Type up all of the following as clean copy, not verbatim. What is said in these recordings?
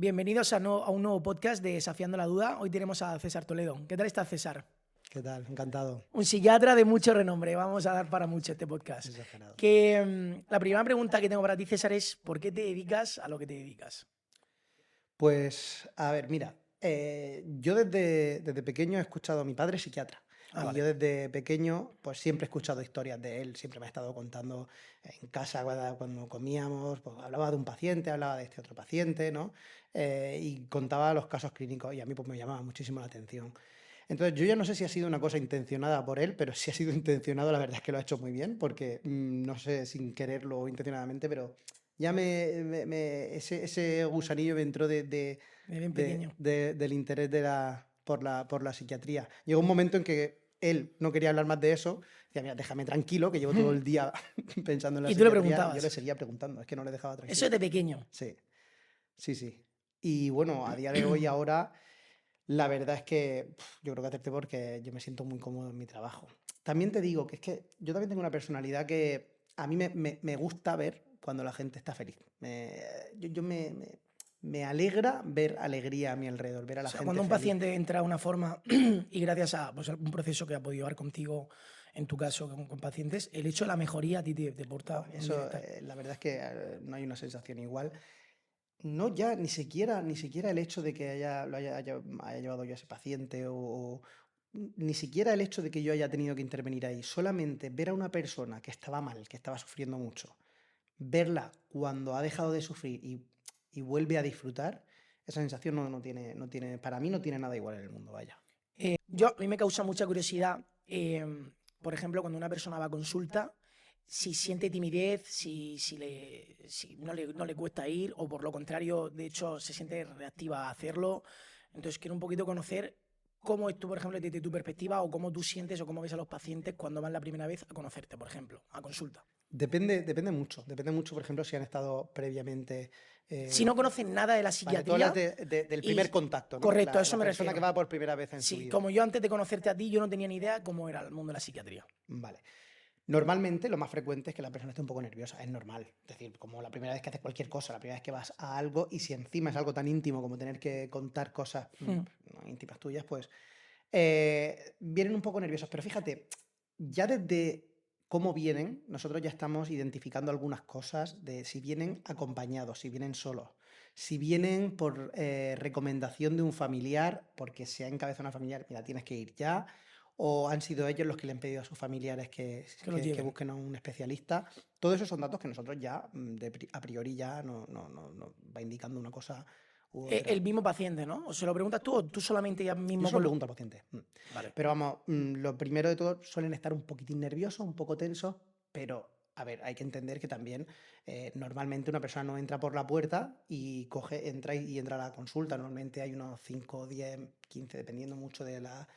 Bienvenidos a un nuevo podcast de Desafiando la Duda. Hoy tenemos a César Toledo. ¿Qué tal estás, César? ¿Qué tal? Encantado. Un psiquiatra de mucho renombre. Vamos a dar para mucho este podcast. Exagerado. La primera pregunta que tengo para ti, César, es ¿por qué te dedicas a lo que te dedicas? Pues, a ver, mira, yo desde pequeño he escuchado a mi padre es psiquiatra. Y Vale. yo desde pequeño, pues siempre he escuchado historias de él, siempre me ha estado contando en casa cuando comíamos, pues hablaba de un paciente, hablaba de este otro paciente, ¿no? Y contaba los casos clínicos y a mí pues me llamaba muchísimo la atención. Entonces yo ya no sé si ha sido una cosa intencionada por él, pero si ha sido intencionado, la verdad es que lo ha hecho muy bien, porque no sé sin quererlo o intencionadamente, pero ya ese gusanillo me entró De bien pequeño. del interés por la psiquiatría. Llegó un momento en que él no quería hablar más de eso, decía, mira, déjame tranquilo, que llevo todo el día pensando en la Y tú le psiquiatría, y yo preguntabas. le seguía preguntando, es que no le dejaba Eso tranquilo. es de pequeño. Sí, sí. Y bueno, a día de hoy ahora, la verdad es que yo creo que acepté porque yo me siento muy cómodo en mi trabajo. También te digo que es que yo también tengo una personalidad que a mí me gusta ver cuando la gente está feliz. Me alegra ver alegría a mi alrededor, ver a O la sea, gente cuando un feliz. paciente entra de una forma y gracias a pues, un proceso que ha podido llevar contigo, en tu caso, con pacientes, el hecho de la mejoría a ti te porta Buah, un eso, bienestar. la verdad es que no hay una sensación igual. No ya, ni siquiera el hecho de que haya llevado yo a ese paciente o ni siquiera el hecho de que yo haya tenido que intervenir ahí. Solamente ver a una persona que estaba mal, que estaba sufriendo mucho, verla cuando ha dejado de sufrir y vuelve a disfrutar, esa sensación no tiene, para mí no tiene nada igual en el mundo, vaya. A mí me causa mucha curiosidad, por ejemplo, cuando una persona va a consulta, si siente timidez, si no le cuesta ir, o por lo contrario, de hecho, se siente reactiva a hacerlo. Entonces, quiero un poquito conocer cómo es tú, por ejemplo, desde tu perspectiva, o cómo tú sientes o cómo ves a los pacientes cuando van la primera vez a conocerte, por ejemplo, a consulta. Depende mucho, por ejemplo, si han estado previamente. Si no conocen nada de la Vale, tú hablas psiquiatría, del primer y contacto, ¿no? correcto, a eso La me persona que refiero. va por primera vez en su Sí, vida. como yo antes de conocerte a ti, yo no tenía ni idea cómo era el mundo de la psiquiatría. Vale. Normalmente lo más frecuente es que la persona esté un poco nerviosa, es normal. Es decir, como la primera vez que haces cualquier cosa, la primera vez que vas a algo y si encima es algo tan íntimo como tener que contar cosas Hmm. no íntimas tuyas, pues vienen un poco nerviosos. Pero fíjate, ya desde cómo vienen, nosotros ya estamos identificando algunas cosas de si vienen acompañados, si vienen solos, si vienen por recomendación de un familiar, porque se ha encabezado una familiar, mira, tienes que ir ya, o han sido ellos los que le han pedido a sus familiares que, Que los que- que lleven. busquen a un especialista. Todos esos son datos que nosotros ya, a priori, ya no va indicando una cosa u otra. El mismo paciente, ¿no? ¿O se lo preguntas tú o tú solamente ya Yo mismo se lo pregunto al paciente. Vale. Pero vamos, lo primero de todo suelen estar un poquitín nerviosos, un poco tensos, pero a ver, hay que entender que también normalmente una persona no entra por la puerta y entra y entra a la consulta. Normalmente hay unos 5, 10, 15, dependiendo mucho del La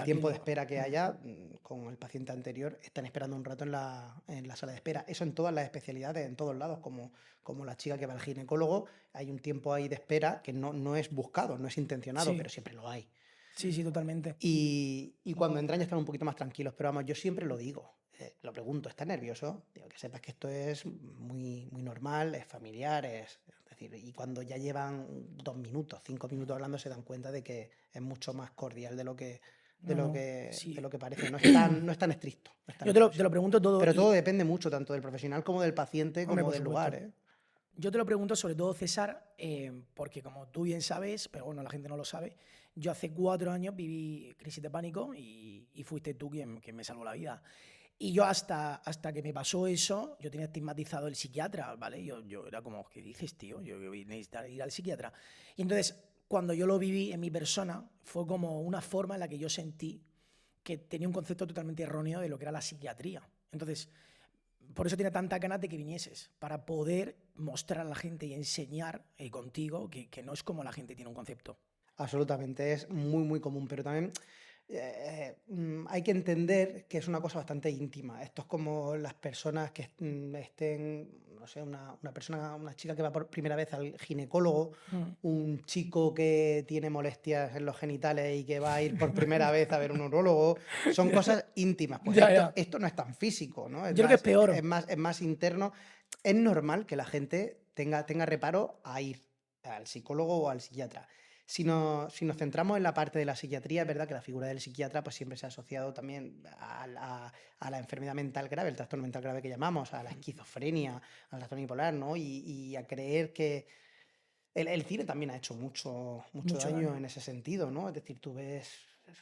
tiempo de clínica. espera que haya con el paciente anterior. Están esperando un rato en la sala de espera. Eso en todas las especialidades, en todos lados, como la chica que va al ginecólogo, hay un tiempo ahí de espera que no es buscado, no es intencionado, Sí, pero siempre lo hay. sí, totalmente. Y cuando entran ya están un poquito más tranquilos, pero vamos, yo siempre lo digo, lo pregunto, ¿estás nervioso? Digo, que sepas que esto es muy, muy normal, es familiar, es decir, y cuando ya llevan 2 minutos, 5 minutos hablando, se dan cuenta de que es mucho más cordial de lo que, de No, lo no, que, de sí. lo que parece, no es tan estricto, no es tan Yo te rígido. lo pregunto todo Pero y, todo depende mucho, tanto del profesional como del paciente, hombre, como por del lugar, supuesto. ¿eh? Yo te lo pregunto sobre todo, César, porque como tú bien sabes, pero bueno, la gente no lo sabe, yo hace 4 años viví crisis de pánico y fuiste tú quien me salvó la vida. Y yo hasta que me pasó eso, yo tenía estigmatizado el psiquiatra, ¿vale? Yo era como, ¿qué dices, tío? Yo voy a necesitar ir al psiquiatra. Y entonces, cuando yo lo viví en mi persona, fue como una forma en la que yo sentí que tenía un concepto totalmente erróneo de lo que era la psiquiatría. Entonces, por eso tenía tanta ganas de que vinieses, para poder mostrar a la gente y enseñar contigo que no es como la gente tiene un concepto. Absolutamente, es muy, muy común, pero también hay que entender que es una cosa bastante íntima. Esto es como las personas que estén, no sé, una chica que va por primera vez al ginecólogo, Mm. un chico que tiene molestias en los genitales y que va a ir por primera vez a ver un urólogo. Son cosas íntimas. Pues Ya, esto, ya. esto no es tan físico, ¿no? Es Yo creo que es más, peor. es más, es más interno. Es normal que la gente tenga reparo a ir al psicólogo o al psiquiatra. Si nos centramos en la parte de la psiquiatría, es verdad que la figura del psiquiatra pues siempre se ha asociado también a la enfermedad mental grave, el trastorno mental grave que llamamos, a la esquizofrenia, al trastorno bipolar, ¿no? Y a creer que el cine también ha hecho mucho Mucho daño daño. en ese sentido, ¿no? Es decir, tú ves,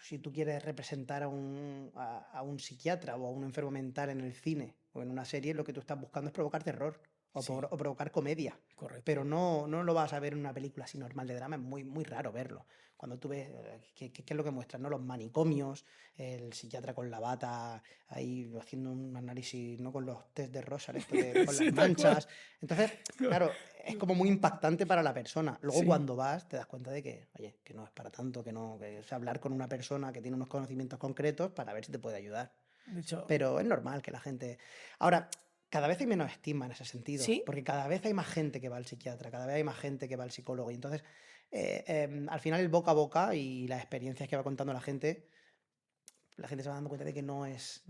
si tú quieres representar a un psiquiatra o a un enfermo mental en el cine o en una serie, lo que tú estás buscando es provocar terror Sí, o provocar comedia. correcto. Pero no lo vas a ver en una película así normal de drama, es muy raro verlo. Cuando tú ves, ¿qué es lo que muestran, no? Los manicomios, el psiquiatra con la bata ahí haciendo un análisis, ¿no? Con los test de Rorschach, con las Sí, tal cual. manchas. Entonces, claro, es como muy impactante para la persona. Luego Sí. cuando vas te das cuenta de que, oye, que no es para tanto, que es hablar con una persona que tiene unos conocimientos concretos para ver si te puede ayudar. De hecho, Pero es normal que la gente... Ahora, cada vez hay menos estigma en ese sentido, sí, porque cada vez hay más gente que va al psiquiatra, cada vez hay más gente que va al psicólogo. Y entonces, al final el boca a boca y las experiencias que va contando la gente se va dando cuenta de que no es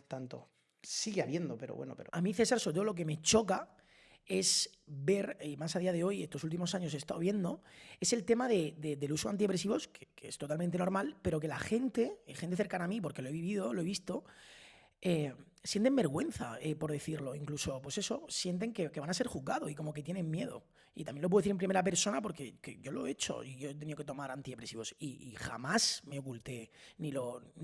tanto. Sigue habiendo, pero bueno, pero... a mí, César, sobre todo lo que me choca es ver, y más a día de hoy, estos últimos años he estado viendo, es el tema del uso de antidepresivos, que es totalmente normal, pero que la gente cercana a mí, porque lo he vivido, lo he visto, sienten vergüenza, por decirlo. Incluso, pues eso, sienten que van a ser juzgados y como que tienen miedo. Y también lo puedo decir en primera persona porque que yo lo he hecho y yo he tenido que tomar antidepresivos y jamás me oculté ni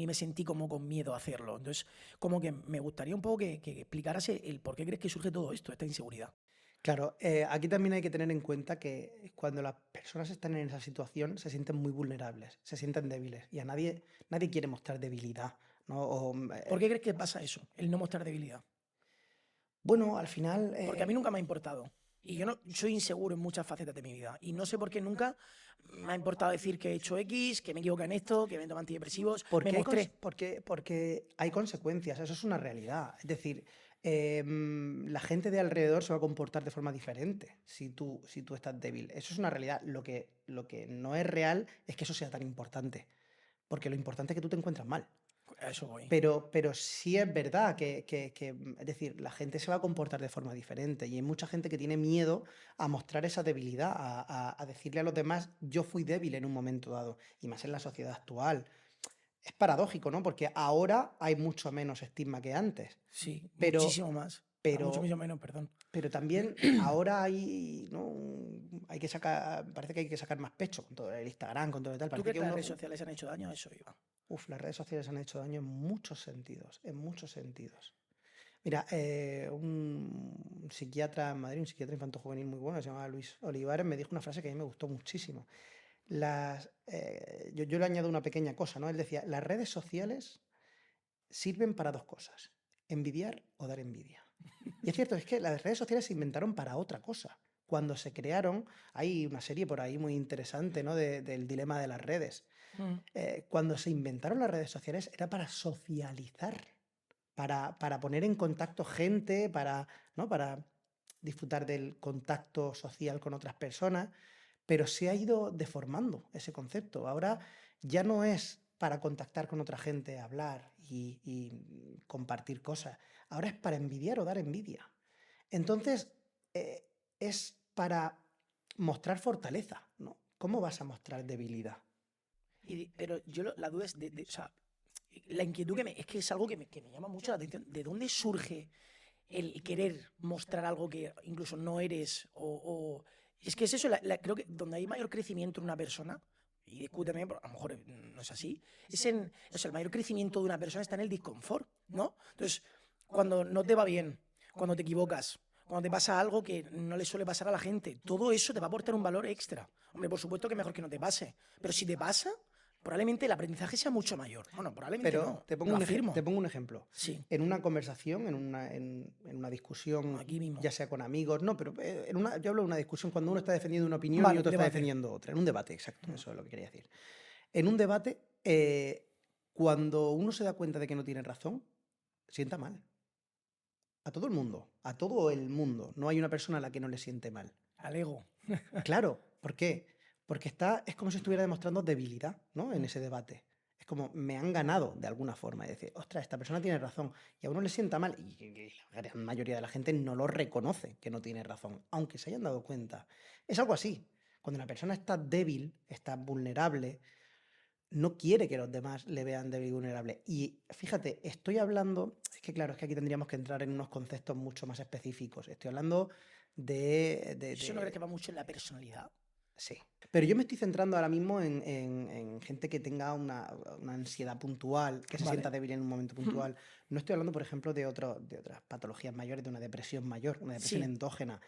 me sentí como con miedo a hacerlo. Entonces, como que me gustaría un poco que explicaras el por qué crees que surge todo esto, esta inseguridad. Claro, aquí también hay que tener en cuenta que cuando las personas están en esa situación se sienten muy vulnerables, se sienten débiles y a nadie quiere mostrar debilidad, ¿no? ¿Por qué crees que pasa eso, el no mostrar debilidad? Bueno, al final, Porque a mí nunca me ha importado. Y yo no soy inseguro en muchas facetas de mi vida. Y no sé por qué nunca me ha importado decir que he hecho X, que me equivoco en esto, que me tomo antidepresivos. Me mostré. porque hay consecuencias, eso es una realidad. Es decir, la gente de alrededor se va a comportar de forma diferente si tú estás débil. Eso es una realidad. Lo que no es real es que eso sea tan importante, porque lo importante es que tú te encuentras mal. A eso voy. Pero sí es verdad es decir, la gente se va a comportar de forma diferente y hay mucha gente que tiene miedo a mostrar esa debilidad, a decirle a los demás, yo fui débil en un momento dado, y más en la sociedad actual. Es paradójico, ¿no? Porque ahora hay mucho menos estigma que antes, Sí, pero, muchísimo más. Mucho, pero, mucho menos, perdón. pero también ahora hay, ¿no? Hay que sacar, parece que hay que sacar más pecho con todo el Instagram, con todo y tal. ¿Tú Parece crees que que las uno, redes sociales han hecho daño? A eso iba. las redes sociales han hecho daño en muchos sentidos, en muchos sentidos. Mira, un psiquiatra en Madrid, un psiquiatra infanto-juvenil muy bueno, se llama Luis Olivares, me dijo una frase que a mí me gustó muchísimo. Yo le añado una pequeña cosa, ¿no? Él decía, las redes sociales sirven para dos cosas, envidiar o dar envidia. Y es cierto, es que las redes sociales se inventaron para otra cosa. Cuando se crearon, hay una serie por ahí muy interesante, ¿no? Del dilema de las redes. Mm. Cuando se inventaron las redes sociales era para socializar, para poner en contacto gente, ¿no? Para disfrutar del contacto social con otras personas, pero se ha ido deformando ese concepto. Ahora ya no es para contactar con otra gente, hablar y compartir cosas. Ahora es para envidiar o dar envidia. Entonces, es para mostrar fortaleza, ¿no? ¿Cómo vas a mostrar debilidad? Pero yo la duda es o sea, la inquietud es que es algo que me llama mucho la atención. ¿De dónde surge el querer mostrar algo que incluso no eres? Es que es eso, creo que donde hay mayor crecimiento en una persona, y discúlpeme, pero a lo mejor no es así, o sea, el mayor crecimiento de una persona está en el disconfort, ¿no? Entonces, cuando no te va bien, cuando te equivocas, cuando te pasa algo que no le suele pasar a la gente, todo eso te va a aportar un valor extra. Hombre, por supuesto que mejor que no te pase, pero si te pasa, probablemente el aprendizaje sea mucho mayor. Bueno, probablemente Pero no, lo afirmo. te pongo un ejemplo. Sí, En una conversación, en una discusión, aquí mismo. ya sea con amigos, no, pero yo hablo de una discusión cuando uno está defendiendo una opinión y Vale, otro está debate. defendiendo otra. En un debate, exacto, eso es lo que quería decir. En un debate, cuando uno se da cuenta de que no tiene razón, sienta mal. A todo el mundo, a todo el mundo. No hay una persona a la que no le siente mal. Al ego. Claro, ¿por qué? Porque es como si estuviera demostrando debilidad, ¿no? En ese debate. como me han ganado de alguna forma. Es decir, ostras, esta persona tiene razón. Y a uno le sienta mal. Y la gran mayoría de la gente no lo reconoce que no tiene razón, aunque se hayan dado cuenta. Es algo así. Cuando una persona está débil, está vulnerable, no quiere que los demás le vean débil y vulnerable. Y fíjate, estoy hablando, es que claro, es que aquí tendríamos que entrar en unos conceptos mucho más específicos. Estoy hablando ¿Eso no crees que va mucho en la personalidad? Sí. Pero yo me estoy centrando ahora mismo en gente que tenga una ansiedad puntual, que se Vale. sienta débil en un momento puntual. No estoy hablando, por ejemplo, de otras patologías mayores, de una depresión mayor, una depresión Sí. endógena.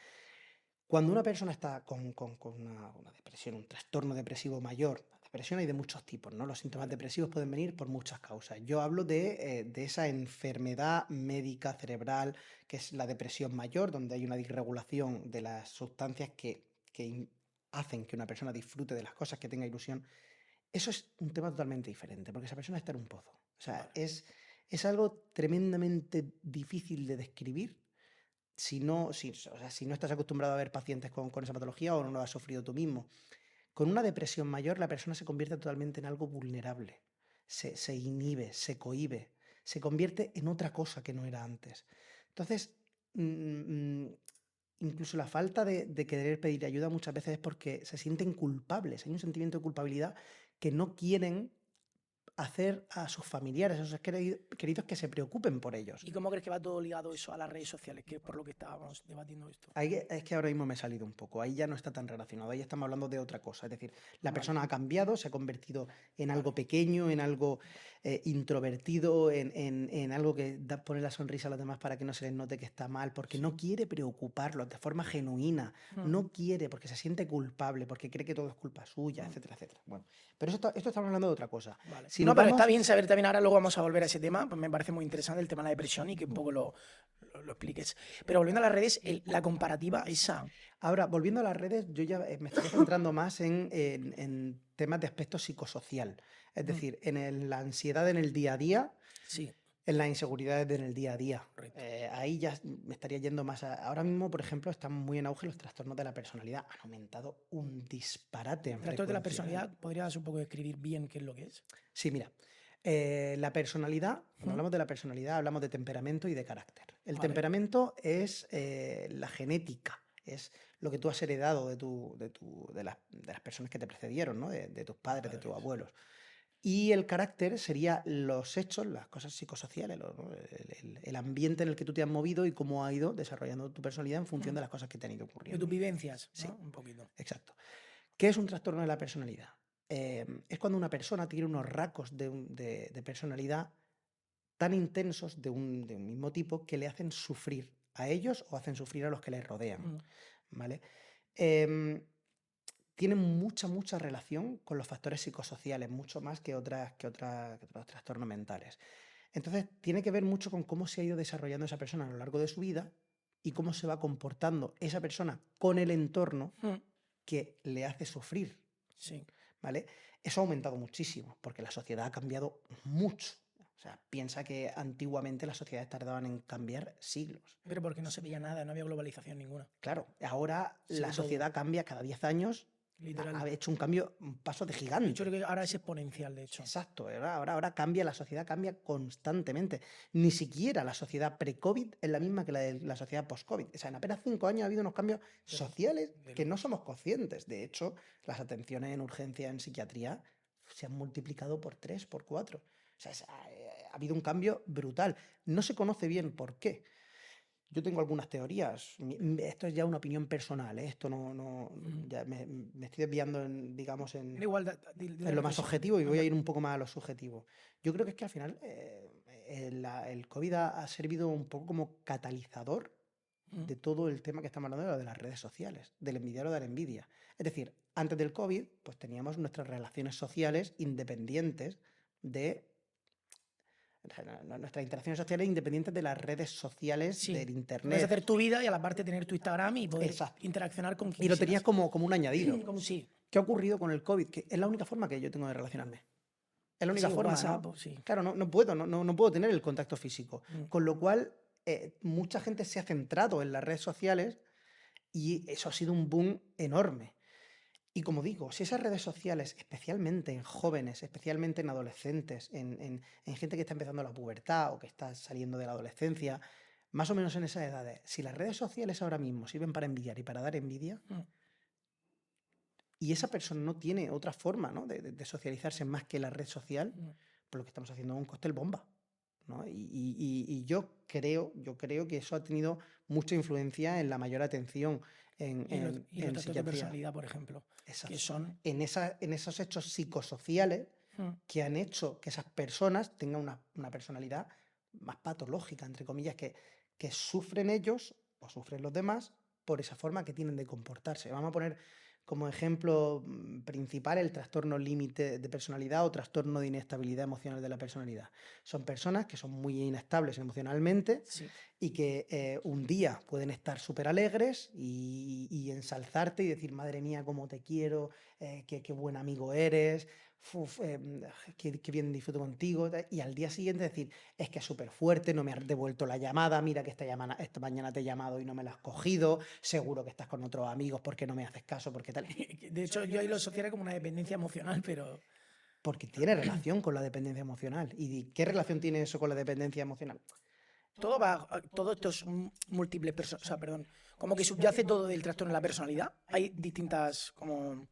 Cuando una persona está con una depresión, un trastorno depresivo mayor, la depresión hay de muchos tipos, ¿no? Los síntomas depresivos pueden venir por muchas causas. Yo hablo de esa enfermedad médica cerebral, que es la depresión mayor, donde hay una disregulación de las sustancias que hacen que una persona disfrute de las cosas, que tenga ilusión. Eso es un tema totalmente diferente, porque esa persona está en un pozo. O sea, Vale. es algo tremendamente difícil de describir o sea, si no estás acostumbrado a ver pacientes con esa patología o no lo has sufrido tú mismo. Con una depresión mayor, la persona se convierte totalmente en algo vulnerable. Se inhibe, se cohíbe, se convierte en otra cosa que no era antes. Entonces, incluso la falta de querer pedir ayuda muchas veces es porque se sienten culpables. Hay un sentimiento de culpabilidad que no quieren hacer a sus familiares, a sus queridos que se preocupen por ellos. ¿Y cómo crees que va todo ligado eso a las redes sociales, que es por lo que estábamos debatiendo esto? Ahí es que ahora mismo me he salido un poco, ahí ya no está tan relacionado, ahí estamos hablando de otra cosa, es decir, la Vale. persona ha cambiado, se ha convertido en algo Vale. pequeño, en algo introvertido, en algo que pone la sonrisa a los demás para que no se les note que está mal, porque no quiere preocuparlos de forma genuina, no quiere, porque se siente culpable, porque cree que todo es culpa suya, etcétera, etcétera. Bueno, pero esto estamos hablando de otra cosa. Vale. Si No, nos pero vamos- está bien saber también, ahora luego vamos a volver a ese tema, pues me parece muy interesante el tema de la depresión y que un poco lo expliques. Pero volviendo a las redes, la comparativa esa... Ahora, volviendo a las redes, yo ya me estoy centrando más en temas de aspecto psicosocial. Es decir, la ansiedad en el día a día, Sí, en las inseguridades en el día a día. correcto. Ahí ya me estaría yendo más ahora mismo, por ejemplo, están muy en auge los trastornos de la personalidad. Han aumentado un disparate en Trastorno de la frecuencia. personalidad, ¿podrías un poco describir bien qué es lo que es? Sí, mira. La personalidad, cuando hablamos de la personalidad, hablamos de temperamento y de carácter. El Vale. temperamento es la genética, es lo que tú has heredado de las personas que te precedieron, ¿no? De tus padres, de tus abuelos. Y el carácter sería los hechos, las cosas psicosociales, ¿no? El ambiente en el que tú te has movido y cómo ha ido desarrollando tu personalidad en función de las cosas que te han ido De ocurriendo. tus vivencias, ¿no? Sí. Un poquito. Exacto. ¿Qué es un trastorno de la personalidad? Es cuando una persona tiene unos rasgos de personalidad tan intensos de un mismo tipo que le hacen sufrir a ellos o hacen sufrir a los que les rodean, ¿vale? Tienen mucha relación con los factores psicosociales, mucho más que otros trastornos mentales. Entonces, tiene que ver mucho con cómo se ha ido desarrollando esa persona a lo largo de su vida y cómo se va comportando esa persona con el entorno que le hace sufrir. Sí. ¿Vale? Eso ha aumentado muchísimo, porque la sociedad ha cambiado mucho. O sea, piensa que antiguamente las sociedades tardaban en cambiar siglos. Pero porque no se veía nada, no había globalización ninguna. Claro, ahora Sí, la todo. sociedad cambia cada 10 años. Literal. Ha hecho un paso de Yo gigante. creo que ahora es exponencial, de hecho. Exacto, ahora cambia, la sociedad cambia constantemente. Ni siquiera la sociedad pre-COVID es la misma que la de la sociedad post-COVID. O sea, en apenas 5 años ha habido unos cambios sociales que no somos conscientes. De hecho, las atenciones en urgencia en psiquiatría se han multiplicado por 3, por 4. O sea, ha habido un cambio brutal. No se conoce bien por qué. Yo tengo algunas teorías. Esto es ya una opinión personal, ¿eh? Esto ya me estoy desviando digamos, Da igual, en lo más objetivo y voy a ir un poco más a lo subjetivo. Yo creo que es que al final el COVID ha servido un poco como catalizador de todo el tema que estamos hablando de las redes sociales, del envidiar o de la envidia. Es decir, antes del COVID, pues teníamos nuestras relaciones sociales independientes de nuestras interacciones sociales independientes de las redes sociales del Puedes internet. hacer tu vida y a la parte tener tu Instagram y poder Exacto. interaccionar con quien Y lo tenías como un añadido. Como sí. ¿Qué ha ocurrido con el COVID? Que es la única forma que yo tengo de relacionarme. Es la única Sí, forma. WhatsApp, ¿no? sí. Claro, no puedo tener el contacto físico. Con lo cual, mucha gente se ha centrado en las redes sociales y eso ha sido un boom enorme. Y como digo, si esas redes sociales, especialmente en jóvenes, especialmente en adolescentes, en gente que está empezando la pubertad o que está saliendo de la adolescencia, más o menos en esas edades, si las redes sociales ahora mismo sirven para envidiar y para dar envidia, Mm, y esa persona no tiene otra forma, ¿no? de socializarse más que la red social, mm. pues lo que estamos haciendo es un cóctel bomba, ¿no? Y yo creo que eso ha tenido mucha influencia en la mayor atención en, Y los, en- y los en trastornos de psiquiatría. personalidad, por ejemplo, que Exacto. son... En esos hechos psicosociales Mm, que han hecho que esas personas tengan una personalidad más patológica, entre comillas, que sufren ellos o sufren los demás por esa forma que tienen de comportarse. Vamos a poner como ejemplo principal el trastorno límite de personalidad o trastorno de inestabilidad emocional de la personalidad. Son personas que son muy inestables emocionalmente sí. y que un día pueden estar súper alegres y ensalzarte y decir, madre mía, cómo te quiero, qué buen amigo eres, uf, qué bien disfruto contigo, y al día siguiente decir, es que es súper fuerte, no me has devuelto la llamada, mira que esta mañana te he llamado y no me la has cogido, seguro que estás con otros amigos porque no me haces caso, porque tal. De hecho, yo ahí lo asociaría como una dependencia emocional, pero Porque tiene relación con la dependencia emocional. ¿Y qué relación tiene eso con la dependencia emocional? todo va, todo esto es múltiples personas, o sea, perdón, como que subyace todo del trastorno de la personalidad. Hay distintas como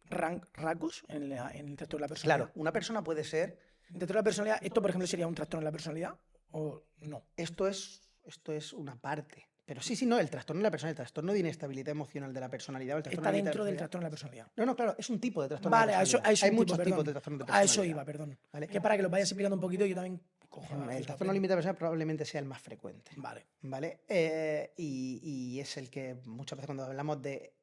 rasgos en el trastorno de la Claro, personalidad. una persona puede ser. El trastorno de la personalidad, esto por ejemplo sería un trastorno de la personalidad o no. Esto es una parte. Pero sí, no, el trastorno de la personalidad, el trastorno de inestabilidad emocional de la personalidad o el trastorno Está límite de la dentro del personalidad. trastorno de la personalidad. No, no, claro, es un tipo de trastorno de la Vale, personalidad. a eso Hay un tipo, muchos tipos perdón. de trastornos de A eso personalidad. iba, perdón. ¿Vale? Que para que lo vayas explicando un poquito, yo también cojo El eso. trastorno límite de personalidad probablemente sea el más frecuente. Vale. ¿Vale? Y es el que muchas veces cuando hablamos de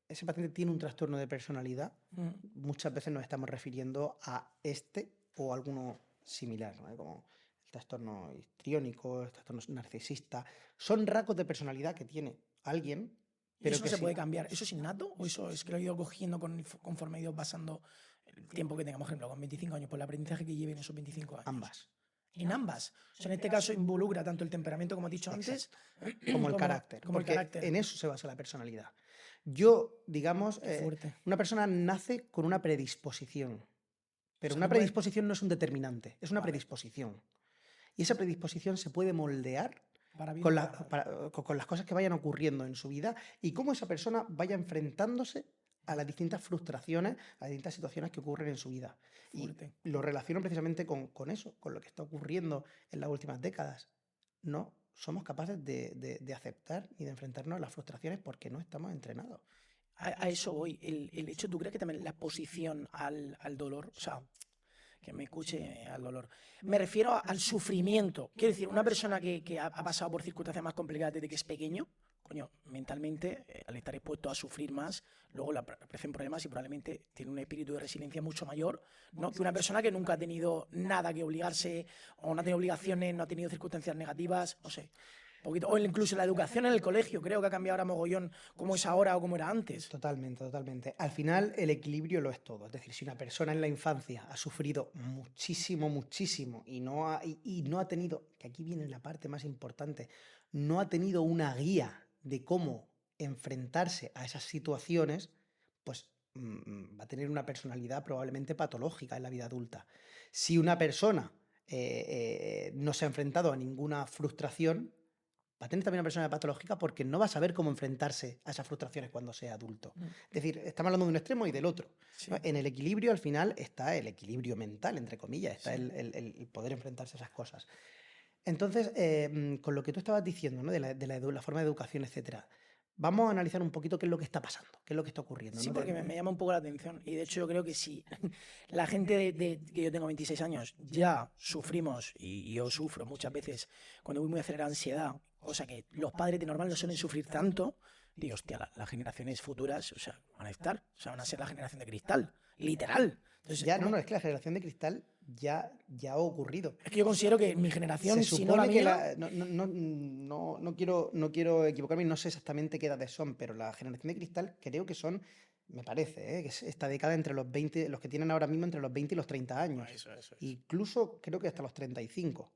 ese paciente tiene un trastorno de personalidad, Mm. muchas veces nos estamos refiriendo a este o alguno similar, ¿no? Como el trastorno histriónico, el trastorno narcisista. Son rasgos de personalidad que tiene alguien, ¿Y pero eso que se sí. puede cambiar? ¿Eso es innato o eso es que lo he ido cogiendo conforme he ido pasando el tiempo que tengamos, por ejemplo, con 25 años, por el aprendizaje que lleven esos 25 años? Ambas. En ambas. O sea, en este caso involucra tanto el temperamento, como he dicho antes, Como el carácter, como el porque carácter. en eso se basa la personalidad. Yo, digamos, Qué fuerte. una persona nace con una predisposición, pero O sea, una tú puedes... predisposición no es un determinante, es una Vale. predisposición. Y esa predisposición se puede moldear Para bien con, o para mal. con las cosas que vayan ocurriendo en su vida y cómo esa persona vaya enfrentándose a las distintas frustraciones, a las distintas situaciones que ocurren en su vida. Y Fuerte. lo relaciono precisamente con eso, con lo que está ocurriendo en las últimas décadas. No somos capaces de aceptar y de enfrentarnos a las frustraciones porque no estamos entrenados. A eso voy. El hecho, ¿tú crees que también la exposición al dolor, o sea, que me escuche al dolor? Me refiero al sufrimiento. Quiero decir, una persona que ha pasado por circunstancias más complicadas desde que es pequeño, coño, mentalmente, al estar expuesto a sufrir más, luego le aparecen problemas y probablemente tiene un espíritu de resiliencia mucho mayor, ¿no? Que una persona que nunca ha tenido nada que obligarse, o no ha tenido obligaciones, no ha tenido circunstancias negativas, no sé. Poquito. O incluso la educación en el colegio, creo que ha cambiado ahora mogollón como es ahora o como era antes. Totalmente, totalmente. Al final el equilibrio lo es todo. Es decir, si una persona en la infancia ha sufrido muchísimo, muchísimo y no ha tenido, que aquí viene la parte más importante, no ha tenido una guía de cómo enfrentarse a esas situaciones, pues va a tener una personalidad probablemente patológica en la vida adulta. Si una persona no se ha enfrentado a ninguna frustración, va a tener también una persona patológica porque no va a saber cómo enfrentarse a esas frustraciones cuando sea adulto. Es decir, estamos hablando de un extremo y del otro. Sí, ¿No? En el equilibrio, al final, está el equilibrio mental, entre comillas, está sí. el poder enfrentarse a esas cosas. Entonces, con lo que tú estabas diciendo, ¿no? La forma de educación, etcétera, vamos a analizar un poquito qué es lo que está pasando, qué es lo que está ocurriendo. Sí, ¿No? porque me llama un poco la atención. Y de hecho yo creo que si la gente que yo tengo 26 años ya sufrimos, y yo sufro muchas veces cuando voy muy acelerada ansiedad, cosa que los padres de normal no suelen sufrir tanto, digo, hostia, las generaciones futuras, o sea, van a estar, o sea, van a ser la generación de cristal, literal. Entonces, Ya, no, es que la generación de cristal ya ha ocurrido. es que yo considero que mi Se generación, si no la supone que mía, no quiero equivocarme, no sé exactamente qué edades son, pero la generación de cristal creo que son, me parece, que es esta década entre los 20, los que tienen ahora mismo entre los 20 y los 30 años. eso. Incluso creo que hasta los 35.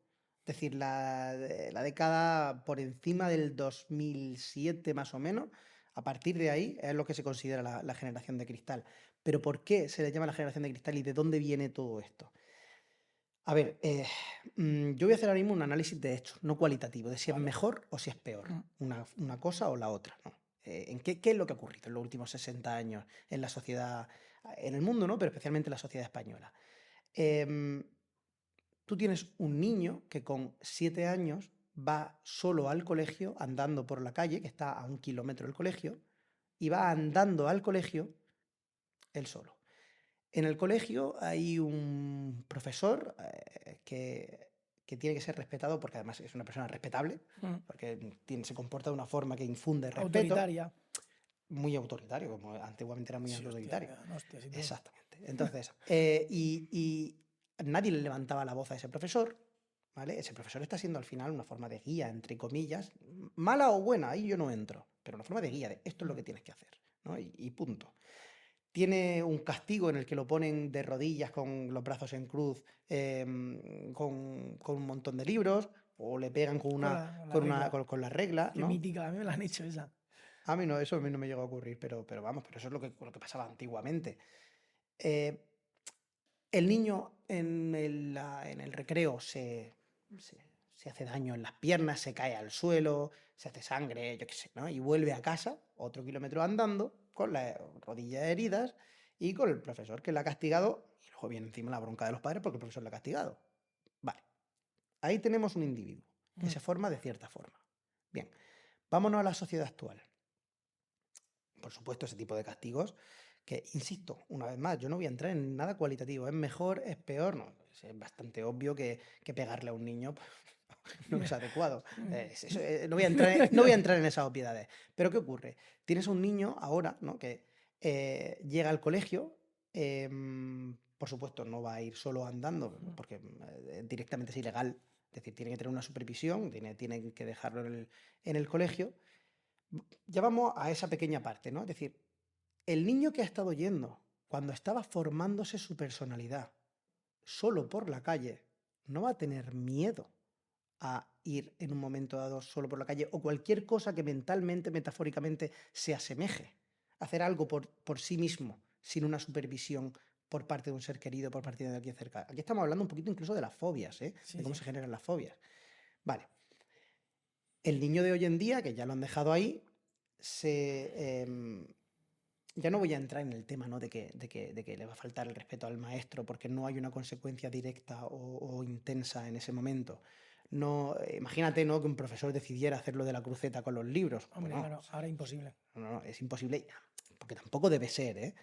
Es decir, la década por encima del 2007 más o menos, A partir de ahí es lo que se considera la generación de cristal. Pero ¿por qué se le llama la generación de cristal y de dónde viene todo esto? A ver, yo voy a hacer ahora mismo un análisis de hechos, no cualitativo, de si es Vale. mejor o si es peor, Mm. una cosa o la otra, ¿no? ¿Qué es lo que ha ocurrido en los últimos 60 años en la sociedad, en el mundo, ¿no? Pero especialmente en la sociedad española? Em, Tú tienes un niño que con 7 años va solo al colegio, andando por la calle, que está a 1 kilómetro del colegio, y va andando al colegio él solo. En el colegio hay un profesor que tiene que ser respetado porque además es una persona respetable, Mm. porque se comporta de una forma que infunde respeto, Autoritaria. muy autoritario, como antiguamente era muy Sí, hostia, autoritario. me dan hostias y todo. Exactamente. Entonces, y nadie le levantaba la voz a ese profesor, ¿vale? Ese profesor está siendo al final una forma de guía, entre comillas, mala o buena, ahí yo no entro, pero una forma de guía de esto es lo que tienes que hacer, ¿no? Y punto. Tiene un castigo en el que lo ponen de rodillas con los brazos en cruz, con un montón de libros, o le pegan con Con una, la regla. con la regla, Qué ¿no? mítica, a mí me la han hecho esa. A mí no, eso a mí no me llegó a ocurrir, pero vamos, pero eso es lo que pasaba antiguamente. Eh, el niño en el recreo se hace daño en las piernas, se cae al suelo, se hace sangre, yo qué sé, ¿no? Y vuelve a casa, otro kilómetro andando, con las rodillas heridas y con el profesor que le ha castigado, y luego viene encima la bronca de los padres porque el profesor le ha castigado. Vale, ahí tenemos un individuo que Mm. se forma de cierta forma. Bien, vámonos a la sociedad actual. Por supuesto, ese tipo de castigos que, insisto, una vez más, yo no voy a entrar en nada cualitativo, es mejor, es peor, no, es bastante obvio que pegarle a un niño pues, no es adecuado. No voy a entrar, no voy a entrar en esas obviedades. Pero ¿qué ocurre? Tienes un niño ahora, ¿no? Que llega al colegio, por supuesto no va a ir solo andando, porque directamente es ilegal, es decir, tiene que tener una supervisión, tiene que dejarlo en el colegio. Ya vamos a esa pequeña parte, ¿no? Es decir, el niño que ha estado yendo cuando estaba formándose su personalidad solo por la calle, no va a tener miedo a ir en un momento dado solo por la calle o cualquier cosa que mentalmente, metafóricamente se asemeje. Hacer algo por sí mismo, sin una supervisión por parte de un ser querido, por parte de alguien cerca. Aquí estamos hablando un poquito incluso de las fobias, ¿eh? Sí, De cómo sí. se generan las fobias. Vale. El niño de hoy en día, que ya lo han dejado ahí, ya no voy a entrar en el tema, ¿no? de que le va a faltar el respeto al maestro porque no hay una consecuencia directa o intensa en ese momento. No, imagínate, ¿no? que un profesor decidiera hacerlo de la cruceta con los libros. Hombre, Bueno, claro, ahora imposible. no, es imposible, porque tampoco debe ser, ¿eh?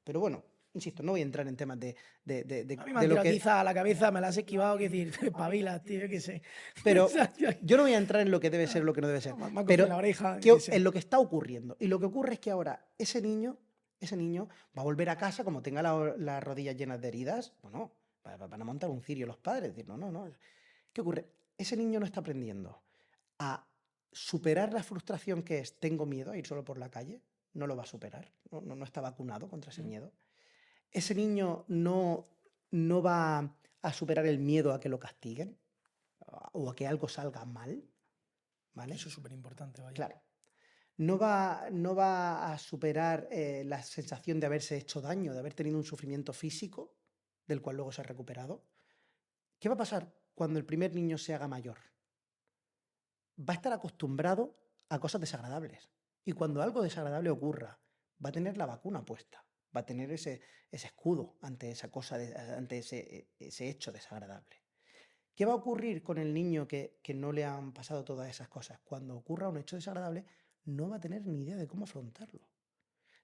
Pero bueno, insisto, no voy a entrar en temas A mí me han de lo tirado que... tiza a la cabeza, me la has esquivado, que decir, pabila, tío, yo qué sé. Pero O sea, yo no voy a entrar en lo que debe ser o lo que no debe ser. me ha cogido Pero la oreja, yo qué sé. en lo que está ocurriendo. Y lo que ocurre es que ahora ese niño va a volver a casa como tenga las rodillas llenas de heridas. Bueno, van a montar un cirio los padres. Decir, no. ¿Qué ocurre? Ese niño no está aprendiendo a superar la frustración que es tengo miedo a ir solo por la calle. No lo va a superar. No está vacunado contra ese miedo. Ese niño no va a superar el miedo a que lo castiguen o a que algo salga mal, ¿vale? Eso es súper importante, vaya. Claro. No va a superar la sensación de haberse hecho daño, de haber tenido un sufrimiento físico, del cual luego se ha recuperado. ¿Qué va a pasar cuando el primer niño se haga mayor? Va a estar acostumbrado a cosas desagradables. Y cuando algo desagradable ocurra, va a tener la vacuna puesta, va a tener ese escudo ante esa cosa, ante ese hecho desagradable. ¿Qué va a ocurrir con el niño que no le han pasado todas esas cosas? Cuando ocurra un hecho desagradable, no va a tener ni idea de cómo afrontarlo.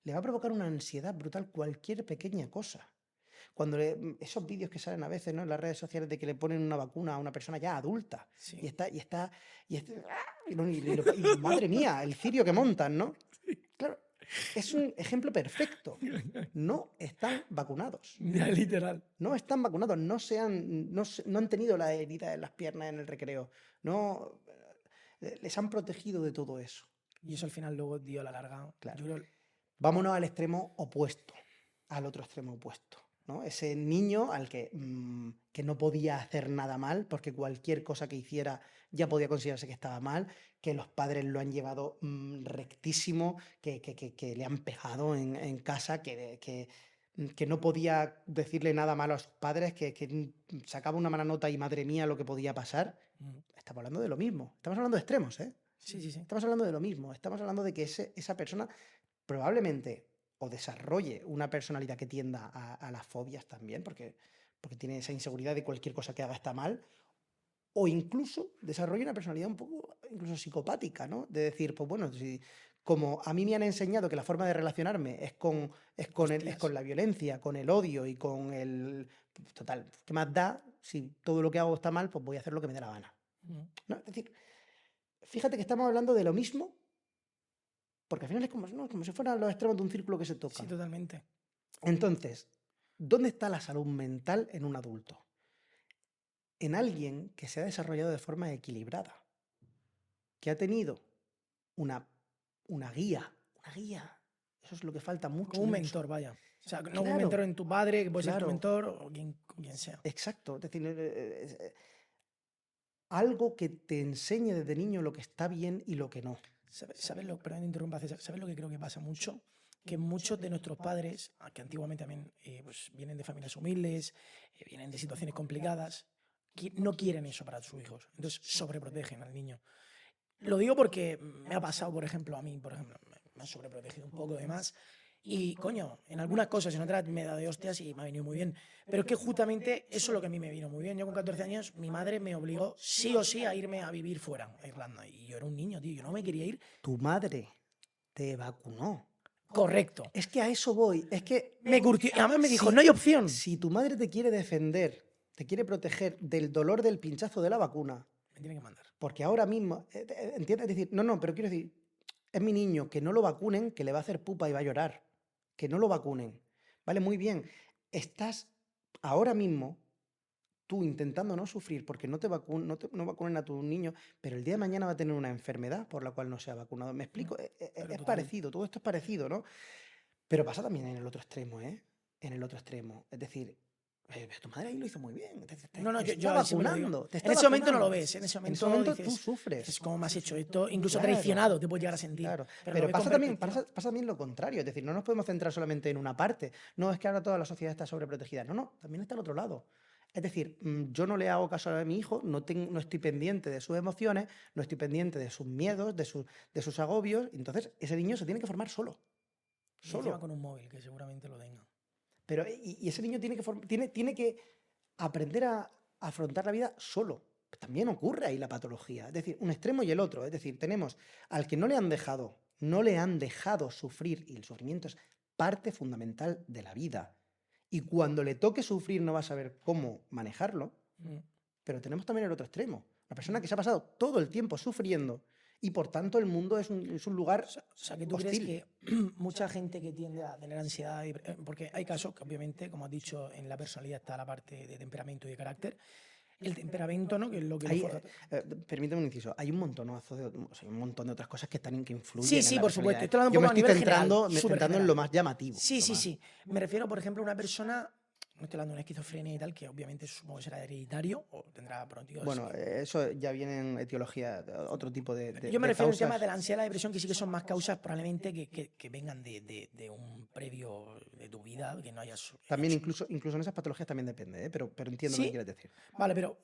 Le va a provocar una ansiedad brutal cualquier pequeña cosa. Cuando esos vídeos que salen a veces, ¿no? En las redes sociales de que le ponen una vacuna a una persona ya adulta Sí. y madre mía, el cirio que montan, ¿no? Claro, es un ejemplo perfecto. No están vacunados. Ya, literal. No están vacunados, no han tenido la herida en las piernas en el recreo, no les han protegido de todo eso. Y eso al final luego dio a la larga. Claro. Yo creo, Vámonos al extremo opuesto, al otro extremo opuesto, ¿no? Ese niño al que no podía hacer nada mal, porque cualquier cosa que hiciera ya podía considerarse que estaba mal, que los padres lo han llevado rectísimo, que le han pegado en casa, que no podía decirle nada malo a sus padres, que sacaba una mala nota y madre mía lo que podía pasar. Estamos hablando de lo mismo. Estamos hablando de extremos, ¿eh? Sí, sí, sí. Estamos hablando de lo mismo. Estamos hablando de que esa persona probablemente o desarrolle una personalidad que tienda a las fobias también, porque tiene esa inseguridad de cualquier cosa que haga está mal, o incluso desarrolle una personalidad un poco incluso psicopática, ¿no? De decir, pues bueno, como a mí me han enseñado que la forma de relacionarme es con la violencia, con el odio y con el... Total, ¿qué más da? Si todo lo que hago está mal, pues voy a hacer lo que me dé la gana. ¿No? Es decir, fíjate que estamos hablando de lo mismo, porque al final es como, ¿no? Como si fueran los extremos de un círculo que se tocan. Sí, totalmente. Entonces, ¿dónde está la salud mental en un adulto? En alguien que se ha desarrollado de forma equilibrada, que ha tenido una guía. Eso es lo que falta mucho. Como un mentor, vaya. O sea, no un Claro, mentor en tu padre, que puede ser tu claro. mentor o quien sea. Exacto. Es decir, algo que te enseñe desde niño lo que está bien y lo que no. ¿Sabes lo, perdón, interrumpa, César, ¿sabes lo que creo que pasa mucho? Que muchos de nuestros padres, que antiguamente también pues, vienen de familias humildes, vienen de situaciones complicadas, no quieren eso para sus hijos. Entonces sobreprotegen al niño. Lo digo porque me ha pasado, por ejemplo, a mí, por ejemplo, me han sobreprotegido un poco de más. Y, coño, en algunas cosas, en otras me he dado de hostias y me ha venido muy bien. Pero es que justamente eso es lo que a mí me vino muy bien. Yo con 14 años, mi madre me obligó sí o sí a irme a vivir fuera, a Irlanda. Y yo era un niño, tío, yo no me quería ir. Tu madre te vacunó. Correcto. Es que a eso voy. Es que me curtió. Y además me dijo, no hay opción. Si tu madre te quiere defender, te quiere proteger del dolor del pinchazo de la vacuna, me tiene que mandar. Porque ahora mismo, ¿entiendes? Es decir, no, pero quiero decir, es mi niño, que no lo vacunen, que le va a hacer pupa y va a llorar. Que no lo vacunen. Vale, muy bien. Estás ahora mismo tú intentando no sufrir porque no vacunen a tu niño, pero el día de mañana va a tener una enfermedad por la cual no se ha vacunado. ¿Me explico? Es parecido, todo esto es parecido, ¿no? Pero pasa también en el otro extremo, ¿eh? En el otro extremo. Es decir, tu madre ahí lo hizo muy bien. Te está vacunando. En ese momento no lo ves. En ese momento dices, tú sufres. Es como me has hecho esto. Incluso traicionado te puedes llegar a sentir. Claro. Pero pasa también lo contrario. Es decir, no nos podemos centrar solamente en una parte. No es que ahora toda la sociedad está sobreprotegida. No. También está al otro lado. Es decir, yo no le hago caso a mi hijo, no estoy pendiente de sus emociones, no estoy pendiente de sus miedos, de sus agobios. Entonces, ese niño se tiene que formar solo. Y encima con un móvil, que seguramente lo tenga. Pero y ese niño tiene que aprender a afrontar la vida solo. También ocurre ahí la patología. Es decir, un extremo y el otro. Es decir, tenemos al que no le han dejado sufrir, y el sufrimiento es parte fundamental de la vida. Y cuando le toque sufrir no va a saber cómo manejarlo. Pero tenemos también el otro extremo. La persona que se ha pasado todo el tiempo sufriendo y por tanto el mundo es un lugar o sea, que tú hostil. ¿Crees que mucha gente que tiende a tener ansiedad, porque hay casos que obviamente, como has dicho, en la personalidad está la parte de temperamento y de carácter, el temperamento, ¿no? Que es lo que lo forja. Permíteme un inciso, hay un montonazo un montón de otras cosas que influyen. Sí, por supuesto. Yo me estoy centrando en lo más llamativo. Sí. Me refiero, por ejemplo, a una persona, no estoy hablando de una esquizofrenia y tal, que obviamente supongo que será hereditario o tendrá pronto. Bueno, eso ya viene en etiología, otro tipo de Yo me refiero al tema de la ansiedad y la depresión, que sí que son más causas probablemente que vengan de un previo de tu vida que no hayas... También incluso en esas patologías también depende, pero entiendo lo que quieres decir. Vale, pero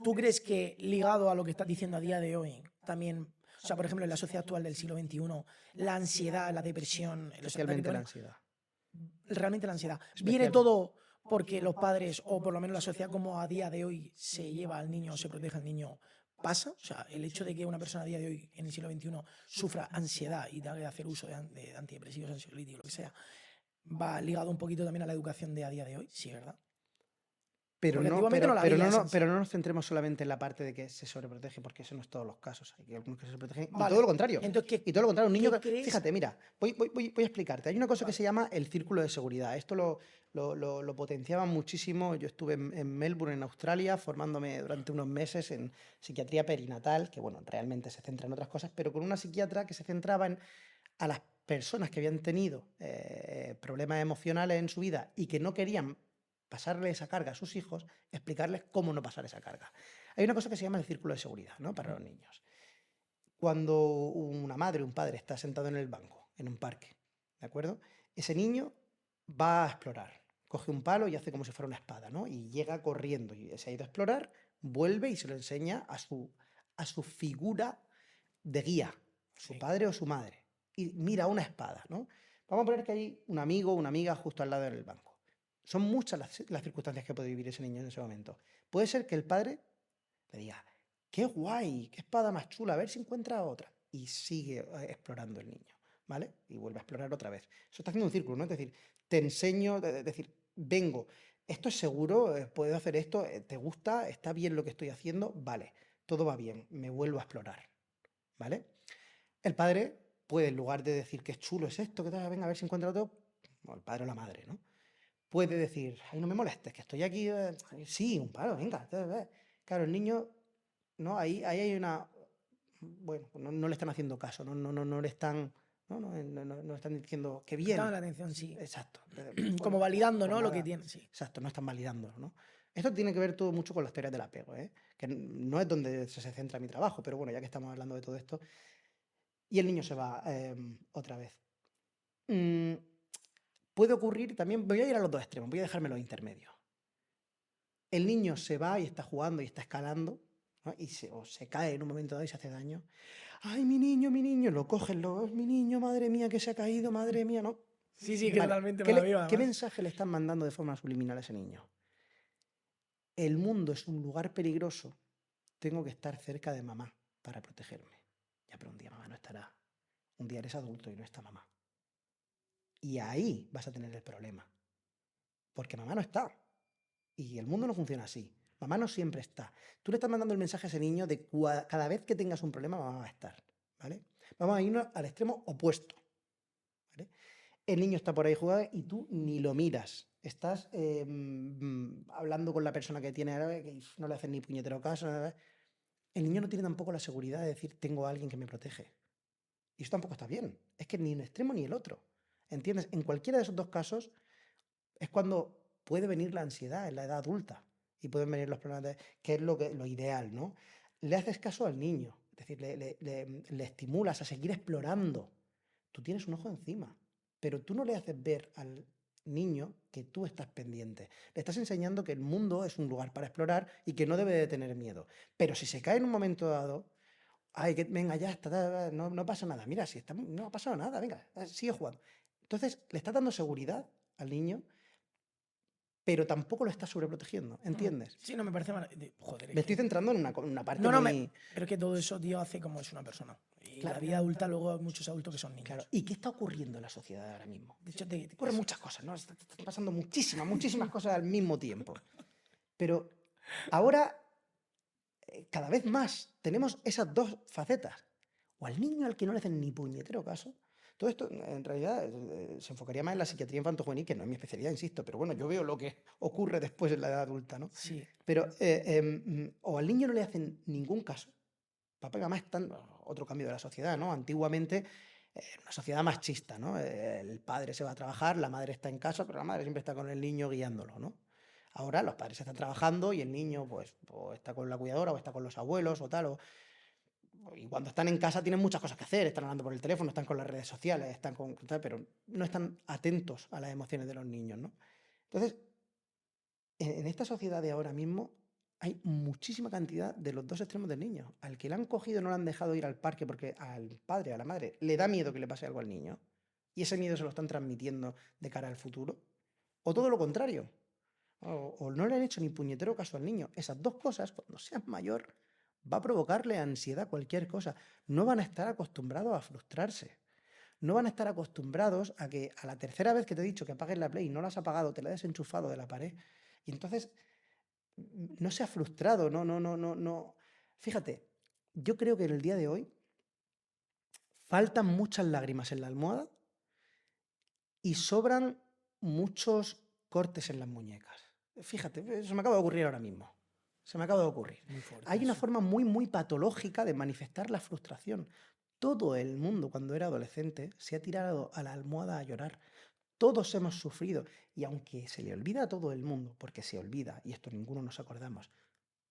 ¿tú crees que ligado a lo que estás diciendo a día de hoy, también, o sea, por ejemplo, en la sociedad actual del siglo XXI, la ansiedad, la depresión... Especialmente la ansiedad. Realmente la ansiedad. Viene todo porque los padres, o por lo menos la sociedad como a día de hoy se lleva al niño o se protege al niño, pasa. O sea, el hecho de que una persona a día de hoy, en el siglo XXI, sufra ansiedad y tenga que hacer uso de antidepresivos, ansiolíticos, lo que sea, va ligado un poquito también a la educación de a día de hoy, sí, ¿verdad? Pero no nos centremos solamente en la parte de que se sobreprotege, porque eso no es todos los casos. Hay algunos que se sobreprotegen. Vale. Y todo lo contrario. Entonces, y todo lo contrario. Un niño fíjate, mira, voy a explicarte. Hay una cosa que se llama el círculo de seguridad. Esto lo potenciaban muchísimo. Yo estuve en Melbourne, en Australia, formándome durante unos meses en psiquiatría perinatal, que bueno, realmente se centra en otras cosas, pero con una psiquiatra que se centraba a las personas que habían tenido problemas emocionales en su vida y que no querían pasarle esa carga a sus hijos, explicarles cómo no pasar esa carga. Hay una cosa que se llama el círculo de seguridad, ¿no? Para los niños. Cuando una madre o un padre está sentado en el banco, en un parque, ¿de acuerdo? Ese niño va a explorar, coge un palo y hace como si fuera una espada, ¿no? Y llega corriendo y se ha ido a explorar, vuelve y se lo enseña a su figura de guía, su Sí. padre o su madre, y mira una espada, ¿no? Vamos a poner que hay un amigo o una amiga justo al lado del banco. Son muchas las circunstancias que puede vivir ese niño en ese momento. Puede ser que el padre le diga, qué guay, qué espada más chula, a ver si encuentra otra. Y sigue explorando el niño, ¿vale? Y vuelve a explorar otra vez. Eso está haciendo un círculo, ¿no? Es decir, te enseño, es decir, vengo, esto es seguro, puedo hacer esto, ¿te gusta? ¿Está bien lo que estoy haciendo? Vale, todo va bien, me vuelvo a explorar, ¿vale? El padre puede, en lugar de decir qué chulo es esto, que tal, venga a ver si encuentra otro, o el padre o la madre, ¿no? Puede decir, ay, no me molestes, que estoy aquí, sí, un palo, venga. Claro, el niño, ¿no? Ahí hay una, bueno, no le están haciendo caso, no le están, no están diciendo, qué Prestando bien. la atención, sí. Exacto. Como Bueno, validando, pues ¿no? Lo que nada. tiene, sí. Exacto, no están validando, ¿no? Esto tiene que ver todo mucho con las teorías del apego, ¿eh? Que no es donde se centra mi trabajo, pero bueno, ya que estamos hablando de todo esto, y el niño se va otra vez. Mm, puede ocurrir también, voy a ir a los dos extremos, voy a dejarme los intermedios. El niño se va y está jugando y está escalando, ¿no? O se cae en un momento dado y se hace daño. ¡Ay, mi niño! Lo cogen, es mi niño, madre mía, que se ha caído, madre mía, ¿no? Sí, sí, que Vale, totalmente me la veo, ¿qué además. mensaje le están mandando de forma subliminal a ese niño? El mundo es un lugar peligroso, tengo que estar cerca de mamá para protegerme. Ya, pero un día mamá no estará. Un día eres adulto y no está mamá. Y ahí vas a tener el problema. Porque mamá no está. Y el mundo no funciona así. Mamá no siempre está. Tú le estás mandando el mensaje a ese niño de cada vez que tengas un problema, mamá va a estar. ¿Vale? Vamos a irnos al extremo opuesto. ¿Vale? El niño está por ahí jugando y tú ni lo miras. Estás hablando con la persona que tiene, que no le haces ni puñetero caso. El niño no tiene tampoco la seguridad de decir, tengo a alguien que me protege. Y eso tampoco está bien. Es que ni un extremo ni el otro. ¿Entiendes? En cualquiera de esos dos casos es cuando puede venir la ansiedad en la edad adulta y pueden venir los problemas que es lo ideal, ¿no? Le haces caso al niño, es decir, le estimulas a seguir explorando. Tú tienes un ojo encima, pero tú no le haces ver al niño que tú estás pendiente. Le estás enseñando que el mundo es un lugar para explorar y que no debe de tener miedo. Pero si se cae en un momento dado, ay, que venga, ya está, no pasa nada. Mira, si está, no ha pasado nada, venga, sigue jugando. Entonces, le estás dando seguridad al niño, pero tampoco lo estás sobreprotegiendo, ¿entiendes? Sí, no me parece mal. Joder, Me es estoy que. centrando en una parte No, no, muy... pero es que todo eso, tío, hace como es una persona. Y la Claro, vida adulta, luego hay muchos adultos que son claro. niños. ¿Y qué está ocurriendo en la sociedad ahora mismo? De hecho, Ocurren muchas cosas, ¿no? Están pasando muchísimas cosas al mismo tiempo. Pero ahora, cada vez más, tenemos esas dos facetas. O al niño al que no le hacen ni puñetero caso. Todo esto, en realidad, se enfocaría más en la psiquiatría infanto-juvenil, que no es mi especialidad, insisto, pero bueno, yo veo lo que ocurre después en la edad adulta, ¿no? sí. Pero, o al niño no le hacen ningún caso. Papá y mamá están, otro cambio de la sociedad, ¿no? Antiguamente, una sociedad machista, ¿no? El padre se va a trabajar, la madre está en casa, pero la madre siempre está con el niño guiándolo, ¿no? Ahora los padres están trabajando y el niño, pues, o está con la cuidadora, o está con los abuelos, o tal, y cuando están en casa tienen muchas cosas que hacer, están hablando por el teléfono, están con las redes sociales, están con, pero no están atentos a las emociones de los niños, ¿no? Entonces, en esta sociedad de ahora mismo hay muchísima cantidad de los dos extremos del niño. Al que le han cogido no le han dejado ir al parque porque al padre, a la madre, le da miedo que le pase algo al niño. Y ese miedo se lo están transmitiendo de cara al futuro. O todo lo contrario. O no le han hecho ni puñetero caso al niño. Esas dos cosas, cuando seas mayor, va a provocarle ansiedad cualquier cosa. No van a estar acostumbrados a frustrarse. No van a estar acostumbrados a que a la tercera vez que te he dicho que apagues la Play y no la has apagado, te la has desenchufado de la pared. Y entonces no se ha frustrado, no. Fíjate, yo creo que en el día de hoy faltan muchas lágrimas en la almohada y sobran muchos cortes en las muñecas. Fíjate, eso me acaba de ocurrir ahora mismo. Se me acaba de ocurrir. Muy fuerte Hay una eso. forma muy patológica de manifestar la frustración. Todo el mundo, cuando era adolescente, se ha tirado a la almohada a llorar. todos hemos sufrido. Y aunque se le olvida a todo el mundo, porque se olvida, y esto ninguno nos acordamos,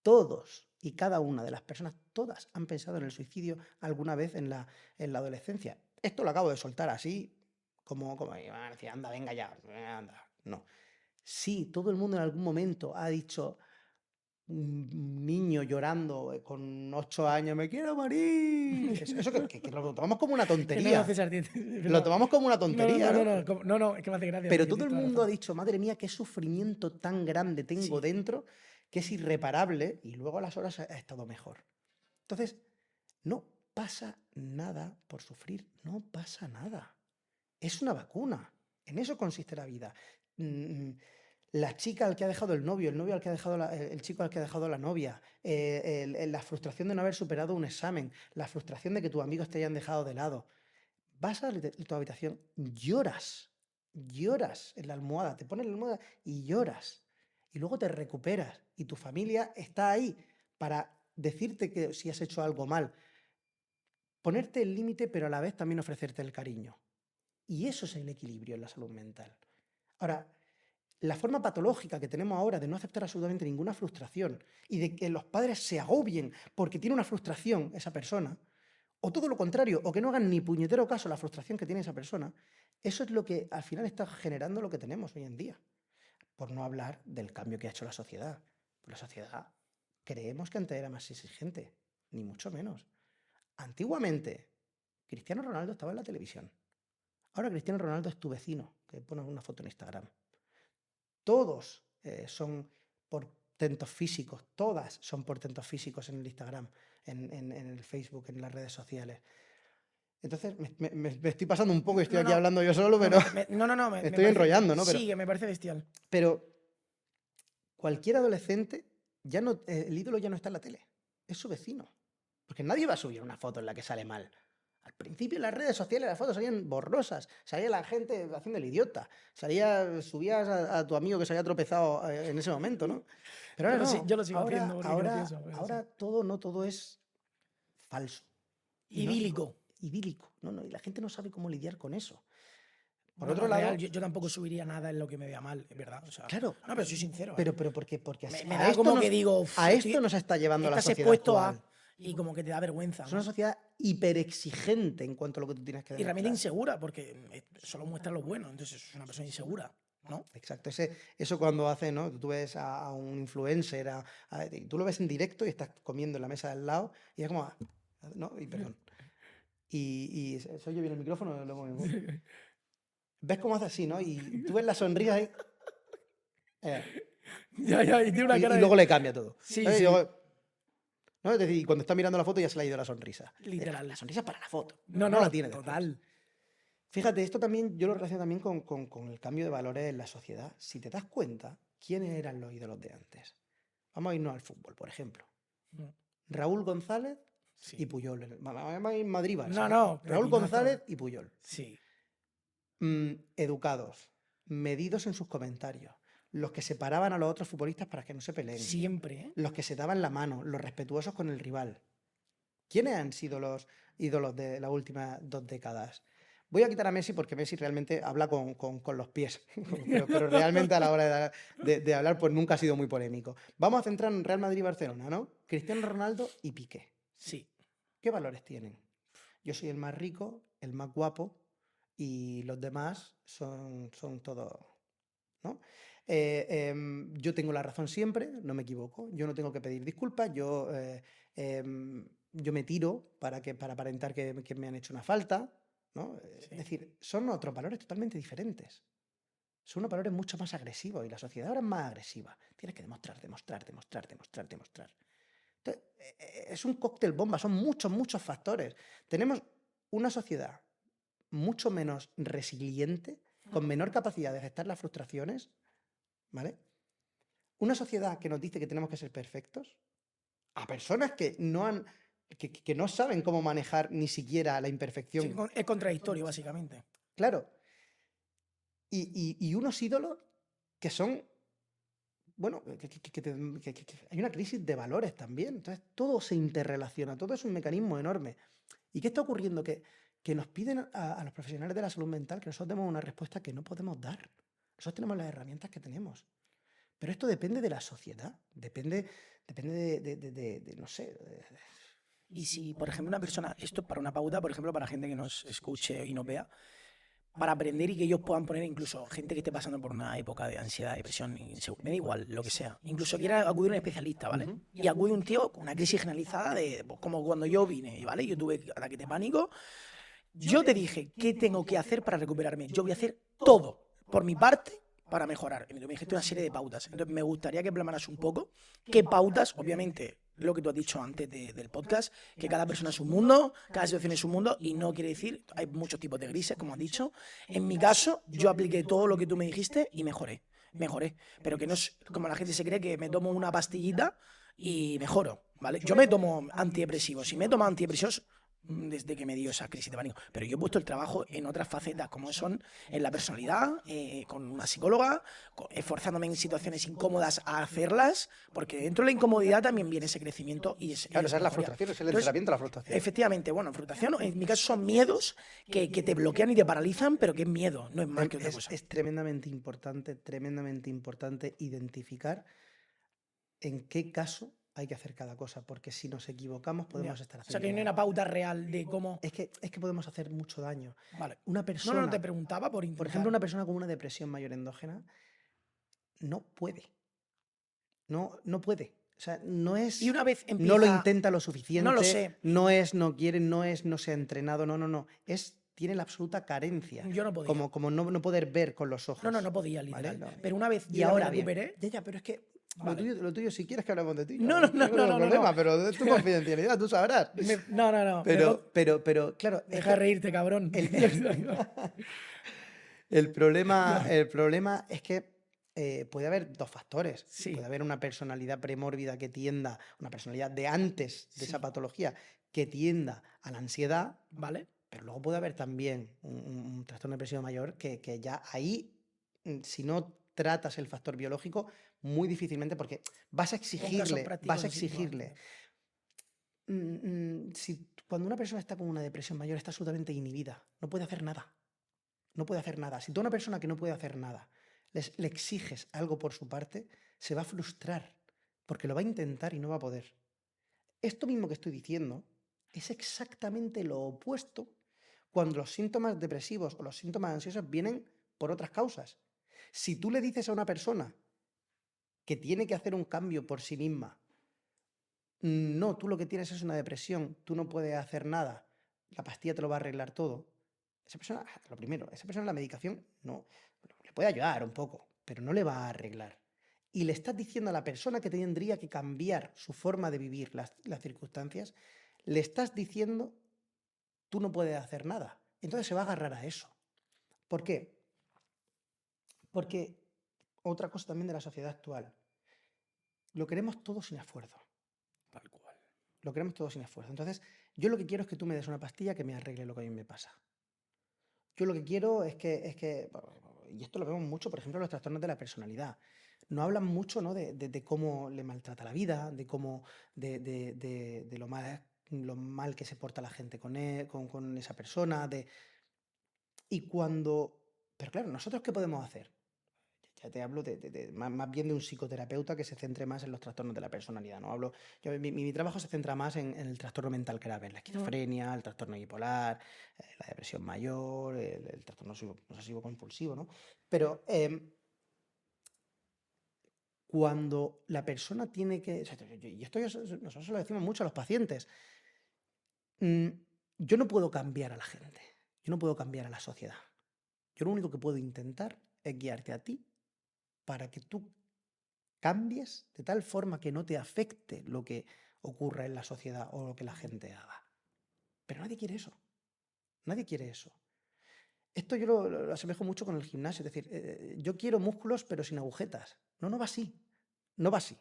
todos y cada una de las personas, todas han pensado en el suicidio alguna vez en la adolescencia. Esto lo acabo de soltar así, como decía, anda, venga ya, anda. No. Sí, todo el mundo en algún momento ha dicho, un niño llorando con 8 años, me quiero morir. Eso que lo tomamos como una tontería. César, Lo tomamos como una tontería, no, es que me hace gracia. Pero todo el mundo ha dicho, madre mía, qué sufrimiento tan grande tengo dentro, que es irreparable, y luego a las horas ha estado mejor. Entonces, no pasa nada por sufrir, no pasa nada. Es una vacuna, en eso consiste la vida. La chica al que ha dejado el novio al que ha dejado el chico al que ha dejado la novia, la frustración de no haber superado un examen, la frustración de que tus amigos te hayan dejado de lado. Vas a tu habitación, lloras en la almohada, te pones la almohada y lloras. Y luego te recuperas y tu familia está ahí para decirte que si has hecho algo mal, ponerte el límite, pero a la vez también ofrecerte el cariño. Y eso es el equilibrio en la salud mental. Ahora, la forma patológica que tenemos ahora de no aceptar absolutamente ninguna frustración y de que los padres se agobien porque tiene una frustración esa persona, o todo lo contrario, o que no hagan ni puñetero caso a la frustración que tiene esa persona, eso es lo que al final está generando lo que tenemos hoy en día. Por no hablar del cambio que ha hecho la sociedad. La sociedad, creemos que antes era más exigente, ni mucho menos. Antiguamente, Cristiano Ronaldo estaba en la televisión. Ahora Cristiano Ronaldo es tu vecino, que pone una foto en Instagram. Todos son portentos físicos, todas son portentos físicos en el Instagram, en el Facebook, en las redes sociales. Entonces, me estoy pasando un poco y estoy aquí hablando yo solo, pero me estoy enrollando, ¿no? Sí, que me parece bestial. Pero cualquier adolescente, el ídolo ya no está en la tele, es su vecino. Porque nadie va a subir una foto en la que sale mal. Al principio en las redes sociales las fotos salían borrosas, salía la gente haciendo el idiota, subías a tu amigo que se había tropezado en ese momento, ¿no? Pero ahora yo lo sigo haciendo. Ahora todo es falso. Idílico. Idílico. No, y la gente no sabe cómo lidiar con eso. Por Bueno, otro lado, real, yo tampoco subiría nada en lo que me vea mal, es verdad. O sea, claro. No, pero soy sincero. Pero porque me da como que digo, a esto nos está llevando la sociedad actual. Y como que te da vergüenza. Es una sociedad hiperexigente en cuanto a lo que tú tienes que demostrar. Y realmente insegura, porque solo muestra lo bueno, entonces es una persona insegura, ¿no? Exacto, eso cuando hace, ¿no? Tú ves a un influencer, tú lo ves en directo y estás comiendo en la mesa del lado y es como, ¿no? Y perdón. Y ¿se oye bien el micrófono? ¿Ves cómo hace así, no? Y tú ves la sonrisa ahí. Y tiene una cara y luego le cambia todo. Sí, ¿sabes? sí. ¿No? Es decir, cuando está mirando la foto ya se le ha ido la sonrisa. Literal. La sonrisa para la foto. No la tiene total. Después. Fíjate, esto también yo lo relaciono también con el cambio de valores en la sociedad. Si te das cuenta, ¿quiénes eran los ídolos de antes? Vamos a irnos al fútbol, por ejemplo. Raúl González y Puyol. Vamos a ir en Madrid. Raúl González y Puyol. Sí. Educados, medidos en sus comentarios. Los que separaban a los otros futbolistas para que no se peleen. Siempre, ¿eh? Los que se daban la mano, los respetuosos con el rival. ¿Quiénes han sido los ídolos de las últimas 2 décadas? Voy a quitar a Messi porque Messi realmente habla con los pies, pero realmente a la hora de hablar pues nunca ha sido muy polémico. Vamos a centrarnos en Real Madrid y Barcelona, ¿no? Cristiano Ronaldo y Piqué. Sí. ¿Qué valores tienen? Yo soy el más rico, el más guapo y los demás son todos, ¿no? Yo tengo la razón siempre, no me equivoco, yo no tengo que pedir disculpas, yo me tiro para aparentar que me han hecho una falta, ¿no? Sí. Es decir, son otros valores totalmente diferentes. Son unos valores mucho más agresivos y la sociedad ahora es más agresiva. Tienes que demostrar. Entonces, es un cóctel bomba, son muchos factores. Tenemos una sociedad mucho menos resiliente, con menor capacidad de gestar las frustraciones, ¿vale? Una sociedad que nos dice que tenemos que ser perfectos, a personas que no saben cómo manejar ni siquiera la imperfección. Sí, es contradictorio, básicamente. Claro. Y unos ídolos que son, bueno, que hay una crisis de valores también. Entonces, todo se interrelaciona, todo es un mecanismo enorme. ¿Y qué está ocurriendo? Que que nos piden a los profesionales de la salud mental que nosotros demos una respuesta que no podemos dar. Nosotros tenemos las herramientas que tenemos. Pero esto depende de la sociedad, depende no sé. Y si, por ejemplo, una persona, esto para una pauta, por ejemplo, para gente que nos escuche y nos vea, para aprender y que ellos puedan poner incluso gente que esté pasando por una época de ansiedad, depresión, me da igual, lo que sea. Incluso quiera acudir a un especialista, ¿vale? Ujú. Y acude un tío con una crisis generalizada de, pues, como cuando yo vine, ¿vale? Yo tuve ataques de pánico. Yo te dije, ¿qué tengo que hacer para recuperarme? Yo voy a hacer todo, por mi parte, para mejorar. Y tú me dijiste una serie de pautas. Entonces, me gustaría que plasmaras un poco qué pautas, obviamente, lo que tú has dicho antes del podcast, que cada persona es un mundo, cada situación es un mundo, y no quiere decir, hay muchos tipos de grises, como has dicho. En mi caso, yo apliqué todo lo que tú me dijiste y mejoré. Mejoré. Pero que no es como la gente se cree que me tomo una pastillita y mejoro, ¿vale? Yo me tomo antidepresivos. Si me tomo antidepresivos, desde que me dio esa crisis de pánico. Pero yo he puesto el trabajo en otras facetas, como son en la personalidad, con una psicóloga, esforzándome en situaciones incómodas a hacerlas, porque dentro de la incomodidad también viene ese crecimiento y Claro, esa es la mejoría. frustración, es el Entonces, entrenamiento a la frustración. efectivamente, bueno, frustración, en mi caso son miedos que te bloquean y te paralizan, pero que es miedo, no es más que otra cosa. Es tremendamente importante identificar en qué caso hay que hacer cada cosa, porque si nos equivocamos Ya. podemos estar O sea, haciendo que no hay una pauta real de cómo... Es que podemos hacer mucho daño. Vale. Una No, persona, te preguntaba por por intentar... ejemplo, una persona con una depresión mayor endógena no puede. No puede. O sea, no es. Y una vez No lo empieza... intenta lo suficiente. No lo sé. No es, no quiere, no es, no se ha entrenado. No. Tiene la absoluta carencia. Yo no podía. Como no poder ver con los ojos. No podía, literal. ¿vale? Pero una vez Y yo ya ahora me bien. recuperé... Ya, pero es que Vale. lo tuyo, si quieres que hablemos de ti. No, tengo problema, pero es tu confidencialidad, tú sabrás. No. Pero claro. Deja de reírte, cabrón. El problema es que puede haber dos factores. Sí. Puede haber una personalidad premórbida que tienda, una personalidad de antes de esa patología que tienda a la ansiedad, ¿Vale? pero luego puede haber también un trastorno depresivo mayor que ya ahí, si no tratas el factor biológico, muy difícilmente, porque vas a exigirle, cuando una persona está con una depresión mayor está absolutamente inhibida, no puede hacer nada. No puede hacer nada. Si tú a una persona que no puede hacer nada le exiges algo por su parte, se va a frustrar, porque lo va a intentar y no va a poder. Esto mismo que estoy diciendo es exactamente lo opuesto cuando los síntomas depresivos o los síntomas ansiosos vienen por otras causas. Si tú le dices a una persona que tiene que hacer un cambio por sí misma, no, tú lo que tienes es una depresión, tú no puedes hacer nada, la pastilla te lo va a arreglar todo. Esa persona, lo primero, esa persona la medicación no le puede ayudar un poco, pero no le va a arreglar. Y le estás diciendo a la persona que tendría que cambiar su forma de vivir las circunstancias, le estás diciendo, tú no puedes hacer nada. Entonces se va a agarrar a eso. ¿Por qué? Porque otra cosa también de la sociedad actual, lo queremos todo sin esfuerzo. Tal cual. Lo queremos todo sin esfuerzo. Entonces, yo lo que quiero es que tú me des una pastilla que me arregle lo que a mí me pasa. Yo lo que quiero es que y esto lo vemos mucho, por ejemplo, en los trastornos de la personalidad. No hablan mucho, ¿no? de cómo le maltrata la vida, de cómo, de lo mal que se porta la gente con esa persona, pero claro, ¿nosotros qué podemos hacer? Ya te hablo más bien de un psicoterapeuta que se centre más en los trastornos de la personalidad, ¿no? Mi trabajo se centra más en el trastorno mental grave, en la esquizofrenia, el trastorno bipolar, la depresión mayor, el trastorno obsesivo-compulsivo, ¿no? Pero cuando la persona tiene que... Y esto nosotros lo decimos mucho a los pacientes. Yo no puedo cambiar a la gente, yo no puedo cambiar a la sociedad. Yo lo único que puedo intentar es guiarte a ti para que tú cambies de tal forma que no te afecte lo que ocurra en la sociedad o lo que la gente haga. Pero nadie quiere eso. Nadie quiere eso. Esto yo lo asemejo mucho con el gimnasio. Es decir, yo quiero músculos pero sin agujetas. No va así. No va así.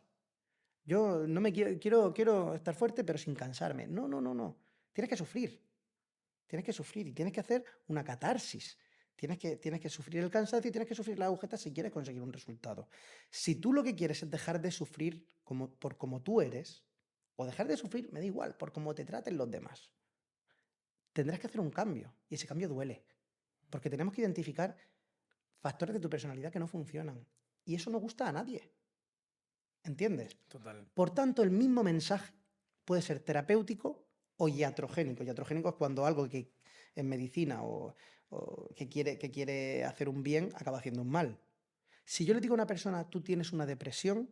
Yo no me quiero estar fuerte pero sin cansarme. No. Tienes que sufrir. Tienes que sufrir y tienes que hacer una catarsis. Tienes que sufrir el cansancio y tienes que sufrir la agujeta si quieres conseguir un resultado. Si tú lo que quieres es dejar de sufrir por como tú eres, o dejar de sufrir, me da igual, por cómo te traten los demás. tendrás que hacer un cambio y ese cambio duele, porque tenemos que identificar factores de tu personalidad que no funcionan y eso no gusta a nadie, ¿entiendes? Total. Por tanto, el mismo mensaje puede ser terapéutico o iatrogénico. Iatrogénico es cuando algo que en medicina o que quiere hacer un bien acaba haciendo un mal. Si yo le digo a una persona, tú tienes una depresión,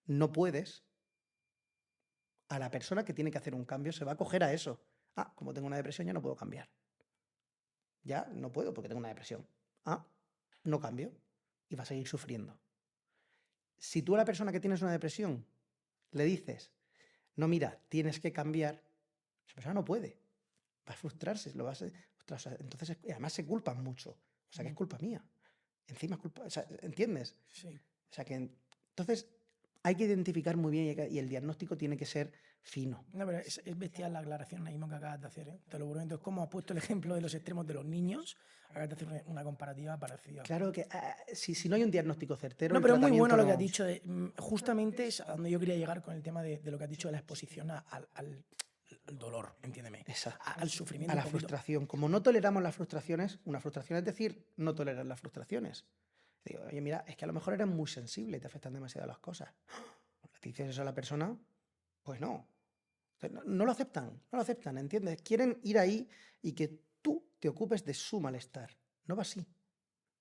no puedes, a la persona que tiene que hacer un cambio se va a acoger a eso. Ah, como tengo una depresión ya no puedo cambiar. Ya no puedo porque tengo una depresión. Ah, no cambio y va a seguir sufriendo. Si tú a la persona que tienes una depresión le dices, no, mira, tienes que cambiar, esa persona no puede. Va a frustrarse, lo va a ostras, entonces, además se culpan mucho. O sea, que es culpa mía. Encima es culpa, o sea, ¿entiendes? Sí. O sea, que entonces hay que identificar muy bien y el diagnóstico tiene que ser fino. No, pero es bestial la aclaración ahora mismo que acabas de hacer, ¿eh? Te lo prometo. Es como has puesto el ejemplo de los extremos de los niños, acabas de hacer una comparativa parecida. Claro que si no hay un diagnóstico certero, No, el pero es muy bueno tratamiento lo que has no- dicho. Justamente es a donde yo quería llegar con el tema de lo que has dicho de la exposición al dolor, entiéndeme. Exacto. Al sufrimiento. A la un poquito. frustración. Como no toleramos las frustraciones, una frustración es decir, no tolerar las frustraciones. Digo, oye, mira, es que a lo mejor eres muy sensible y te afectan demasiado las cosas. Le dices eso a la persona, pues no. No lo aceptan, no lo aceptan, ¿entiendes? Quieren ir ahí y que tú te ocupes de su malestar. No va así.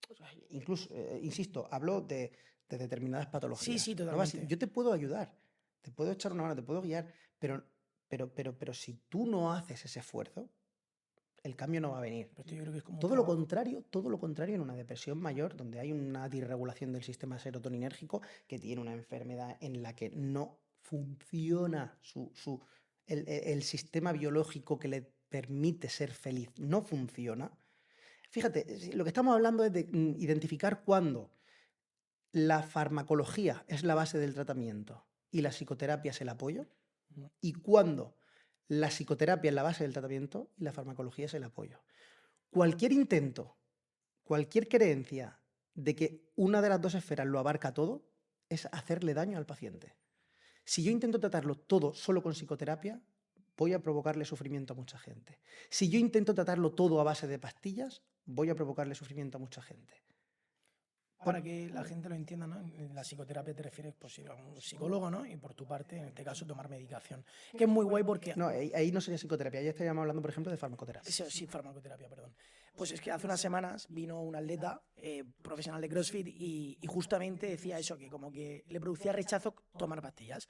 O sea, incluso, insisto, hablo de determinadas patologías. Sí, No va así. totalmente. Yo te puedo ayudar, te puedo echar una mano, te puedo guiar, pero si tú no haces ese esfuerzo, el cambio no va a venir. Pero esto yo creo que es como un Todo lo trabajo. contrario en una depresión mayor, donde hay una disregulación del sistema serotoninérgico, que tiene una enfermedad en la que no funciona el sistema biológico que le permite ser feliz, no funciona. Fíjate, lo que estamos hablando es de identificar cuándo la farmacología es la base del tratamiento y la psicoterapia es el apoyo, Mm. y cuándo la psicoterapia es la base del tratamiento y la farmacología es el apoyo. Cualquier intento, cualquier creencia de que una de las dos esferas lo abarca todo es hacerle daño al paciente. Si yo intento tratarlo todo solo con psicoterapia, voy a provocarle sufrimiento a mucha gente. Si yo intento tratarlo todo a base de pastillas, voy a provocarle sufrimiento a mucha gente. Para que la gente lo entienda, ¿no? En la psicoterapia te refieres pues, a un psicólogo, ¿no? Y por tu parte, en este caso, tomar medicación. Que es muy guay porque... No, ahí no sería psicoterapia, ahí estaríamos hablando, por ejemplo, de farmacoterapia. Sí, farmacoterapia, perdón. Pues es que hace unas semanas vino un atleta profesional de CrossFit y justamente decía eso, que como que le producía rechazo tomar pastillas,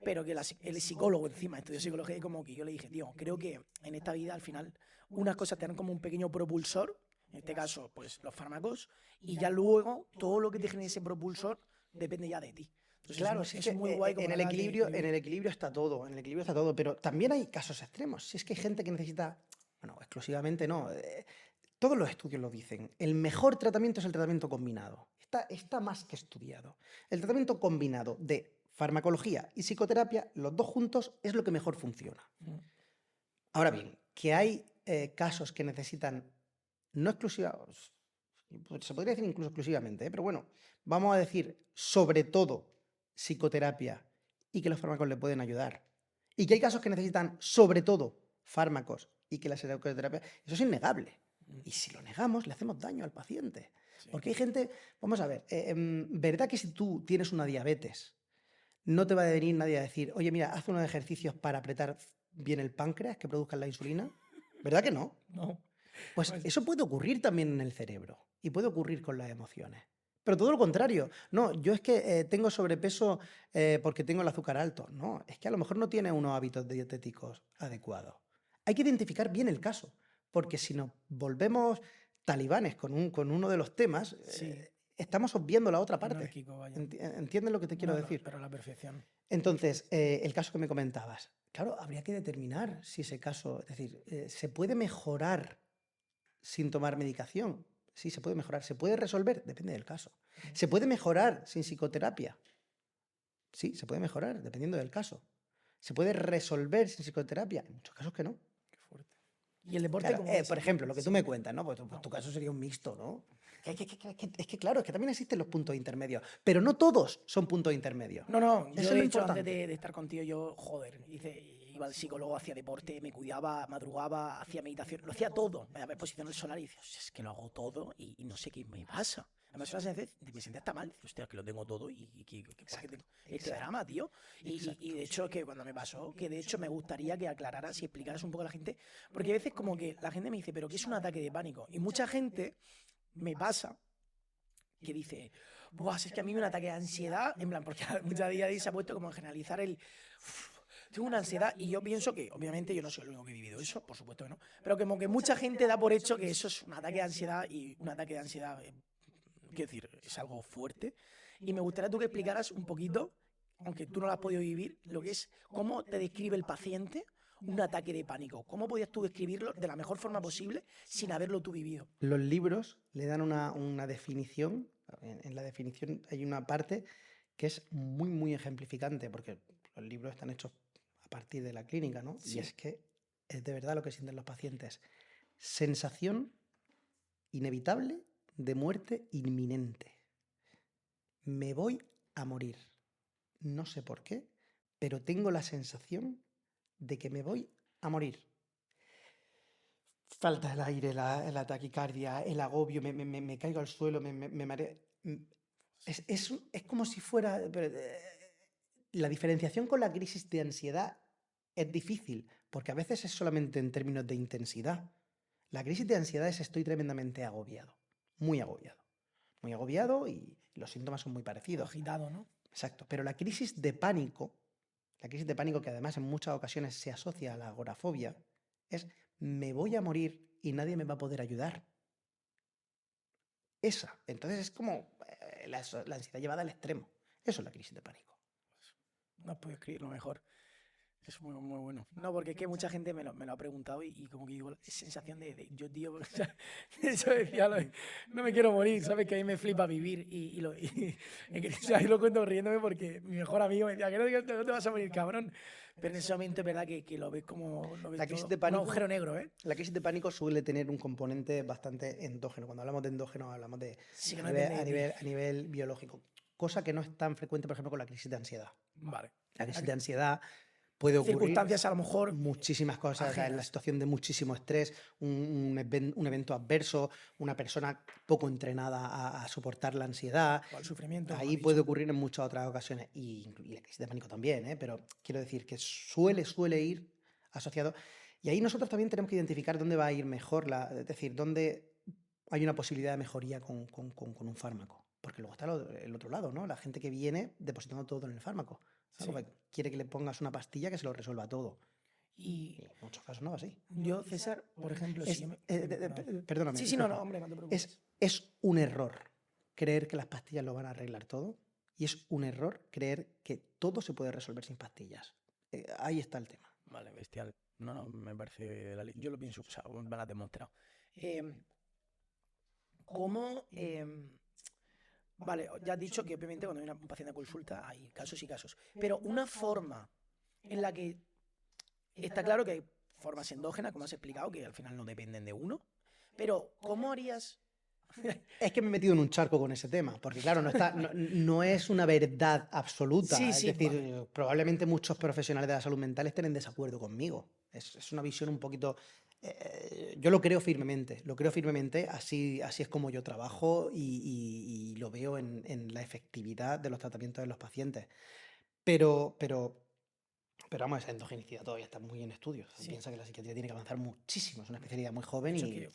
pero que el psicólogo encima estudió psicología y como que yo le dije, tío, creo que en esta vida al final unas cosas te dan como un pequeño propulsor, en este caso pues los fármacos, y ya luego todo lo que te genere ese propulsor depende ya de ti. Entonces Claro, es muy guay como en el acabas de equilibrio, describir. está todo, en el equilibrio está todo, pero también hay casos extremos. Si es que hay gente que necesita, bueno, exclusivamente no, todos los estudios lo dicen, el mejor tratamiento es el tratamiento combinado. Está más que estudiado. El tratamiento combinado de farmacología y psicoterapia, los dos juntos, es lo que mejor funciona. Mm. Ahora bien, que hay casos que necesitan no exclusivos, se podría decir incluso exclusivamente, pero bueno, vamos a decir sobre todo psicoterapia y que los fármacos le pueden ayudar. Y que hay casos que necesitan sobre todo fármacos y que la psicoterapia, eso es innegable. Y si lo negamos, le hacemos daño al paciente. Sí. Porque hay gente, vamos a ver, ¿verdad que si tú tienes una diabetes, no te va a venir nadie a decir, oye, mira, haz unos ejercicios para apretar bien el páncreas que produzcan la insulina? ¿Verdad que no? No. Pues Pues- eso puede ocurrir también en el cerebro y puede ocurrir con las emociones. Pero todo lo contrario. No, yo es que tengo sobrepeso porque tengo el azúcar alto. No, es que a lo mejor no tiene unos hábitos dietéticos adecuados. Hay que identificar bien el caso, porque si nos volvemos talibanes con uno de los temas, Sí. estamos obviando la otra parte. Anárquico, vaya. ¿Entiendes lo que te quiero No, decir? pero a la perfección. Entonces, el caso que me comentabas, claro, habría que determinar si ese caso, es decir, ¿se puede mejorar sin tomar medicación? Sí, se puede mejorar. ¿Se puede resolver? Depende del caso. ¿Se puede mejorar sin psicoterapia? Sí, se puede mejorar, dependiendo del caso. ¿Se puede resolver sin psicoterapia? En muchos casos que no. Qué fuerte. Y el deporte Claro, como ves? por ejemplo, lo que tú me cuentas, ¿no? Pues tu caso sería un mixto, ¿no? Claro, es que también existen los puntos intermedios, pero no todos son puntos intermedios. No, Eso yo es de lo hecho antes importante. de estar contigo, yo, joder, hice iba al psicólogo, hacía deporte, me cuidaba, madrugaba, hacía meditación, lo hacía todo. Me daba exposición al solar y decía, es que lo hago todo y no sé qué me pasa. Además, una sensación de me sentía hasta mal. Dice, hostia, que lo tengo todo y ¿por qué tengo este drama, tío? Y de hecho, que cuando me pasó, que de hecho me gustaría que aclararas y explicaras un poco a la gente, porque a veces como que la gente me dice, pero ¿qué es un ataque de pánico? Y mucha gente me pasa que dice, buah, es que a mí me un ataque de ansiedad, en plan, porque muchas días se ha puesto como a generalizar el... Tengo una ansiedad y yo pienso que, obviamente, yo no soy el único que he vivido eso, por supuesto que no, pero como que mucha gente da por hecho que eso es un ataque de ansiedad y un ataque de ansiedad, quiero decir, es algo fuerte. Y me gustaría tú que explicaras un poquito, aunque tú no lo has podido vivir, lo que es, cómo te describe el paciente un ataque de pánico. ¿Cómo podías tú describirlo de la mejor forma posible sin haberlo tú vivido? Los libros le dan una definición. En la definición hay una parte que es muy, muy ejemplificante, porque los libros están hechos a partir de la clínica, ¿no? Sí. Y es que es de verdad lo que sienten los pacientes. Sensación inevitable de muerte inminente. Me voy a morir. No sé por qué, pero tengo la sensación de que me voy a morir. Falta el aire, la taquicardia, el agobio, me caigo al suelo, me mareo. Es como si fuera... la diferenciación con la crisis de ansiedad es difícil, porque a veces es solamente en términos de intensidad. La crisis de ansiedad es estoy tremendamente agobiado, muy agobiado. Muy agobiado y los síntomas son muy parecidos. Agitado, ¿no? Exacto, pero la crisis de pánico que además en muchas ocasiones se asocia a la agorafobia, es me voy a morir y nadie me va a poder ayudar. Esa. Entonces es como la ansiedad llevada al extremo. Eso es la crisis de pánico. No has podido escribirlo mejor. Es muy, muy bueno. No, porque es que mucha gente me lo ha preguntado y como que digo, es sensación yo, tío, o sea, yo decía, no me quiero morir, ¿sabes? Que a mí me flipa vivir o sea, yo lo cuento riéndome porque mi mejor amigo me decía, que no te vas a morir, cabrón. Pero en ese momento es verdad que lo ves como lo ves La crisis todo, de pánico, un agujero negro, ¿eh? La crisis de pánico suele tener un componente bastante endógeno. Cuando hablamos de endógeno, hablamos de Sí, que no depende de ti. a nivel biológico. Cosa que no es tan frecuente, por ejemplo, con la crisis de ansiedad. Vale. La crisis de ansiedad puede ocurrir Circunstancias a lo mejor muchísimas cosas, o sea, en la situación de muchísimo estrés, un evento adverso, una persona poco entrenada a soportar la ansiedad. o al sufrimiento. Ahí puede ocurrir en muchas otras ocasiones, y la crisis de pánico también, pero quiero decir que suele ir asociado. Y ahí nosotros también tenemos que identificar dónde va a ir mejor, es decir, dónde hay una posibilidad de mejoría con un fármaco. Porque luego está el otro lado, ¿no? La gente que viene depositando todo en el fármaco. Sí. Quiere que le pongas una pastilla que se lo resuelva todo. Y en muchos casos no va así. yo, César, por ejemplo, si yo me... Perdóname. Sí, no, hombre, no te preocupes. Es un error creer que las pastillas lo van a arreglar todo, y es un error creer que todo se puede resolver sin pastillas. Ahí está el tema. Vale, bestial. No, me parece... Yo lo pienso, o sea, me lo has demostrado. ¿Cómo...? Vale, ya has dicho que obviamente cuando hay un paciente a consulta hay casos y casos, pero una forma en la que está claro que hay formas endógenas, como has explicado, que al final no dependen de uno, pero ¿cómo harías? Es que me he metido en un charco con ese tema, porque claro, no es una verdad absoluta. Sí, es sí, decir, vale. Probablemente muchos profesionales de la salud mental estén en desacuerdo conmigo. Es una visión un poquito... yo lo creo firmemente, así es como yo trabajo y lo veo en la efectividad de los tratamientos de los pacientes. Pero vamos, esa endogenicidad todavía está muy en estudio. Sí. Piensa que la psiquiatría tiene que avanzar muchísimo, es una especialidad muy joven De hecho, y... que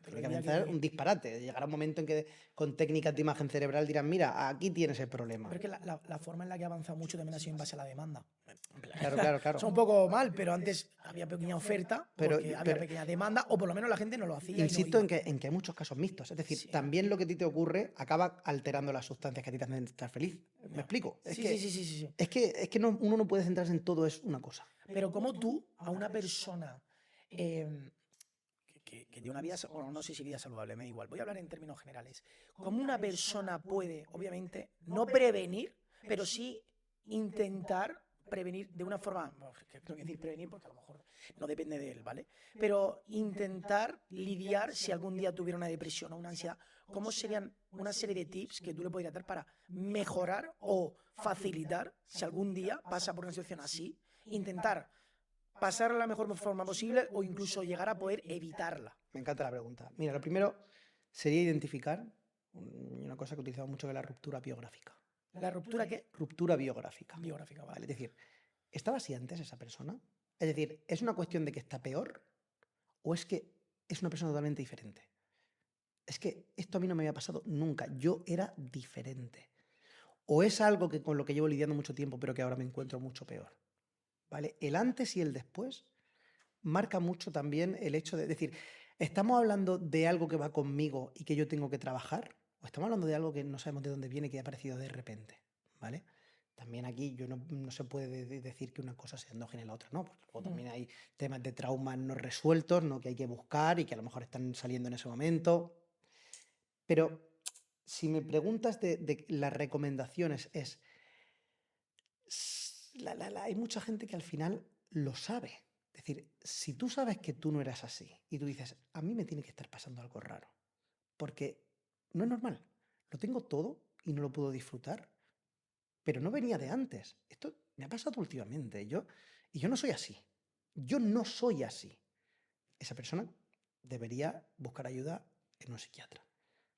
Tiene que avanzar un disparate. Llegará un momento en que con técnicas de imagen cerebral dirán, mira, aquí tienes el problema. Pero es que la forma en la que ha avanzado mucho también ha sido en base a la demanda. Claro. Son un poco mal, pero antes había pequeña oferta, porque había pequeña demanda, o por lo menos la gente no lo hacía. Insisto en que hay muchos casos mixtos. Es decir, Sí. también lo que a ti te ocurre acaba alterando las sustancias que a ti te hacen estar feliz. ¿Me explico? Sí. Es que uno no puede centrarse en todo, es una cosa. Pero como tú, a una persona que tiene una vida, bueno, no sé si vida saludable, me da igual, voy a hablar en términos generales, ¿cómo una persona puede, obviamente, no prevenir, pero sí intentar prevenir de una forma, tengo que decir prevenir porque a lo mejor no depende de él, ¿vale? Pero intentar lidiar si algún día tuviera una depresión o una ansiedad, ¿cómo serían una serie de tips que tú le podrías dar para mejorar o facilitar si algún día pasa por una situación así, intentar pasarla de la mejor forma posible o incluso llegar a poder evitarla? Me encanta la pregunta. Mira, lo primero sería identificar una cosa que utilizamos mucho, que es la ruptura biográfica. ¿La ruptura qué? Ruptura biográfica. Biográfica, ¿Vale? vale. Es decir, ¿estaba así antes esa persona? Es decir, ¿es una cuestión de que está peor o es que es una persona totalmente diferente? Es que esto a mí no me había pasado nunca. Yo era diferente. O es algo que con lo que llevo lidiando mucho tiempo, pero que ahora me encuentro mucho peor. ¿Vale? El antes y el después marca mucho también el hecho de decir, ¿estamos hablando de algo que va conmigo y que yo tengo que trabajar? ¿O estamos hablando de algo que no sabemos de dónde viene, que ha aparecido de repente? ¿Vale? También aquí no se puede decir que una cosa sea endógena y la otra no, porque luego también hay temas de traumas no resueltos, ¿no? Que hay que buscar y que a lo mejor están saliendo en ese momento. Pero si me preguntas de las recomendaciones, hay mucha gente que al final lo sabe. Es decir, si tú sabes que tú no eras así y tú dices, a mí me tiene que estar pasando algo raro, porque no es normal, lo tengo todo y no lo puedo disfrutar, pero no venía de antes. Esto me ha pasado últimamente. Y yo no soy así. Yo no soy así. Esa persona debería buscar ayuda en un psiquiatra,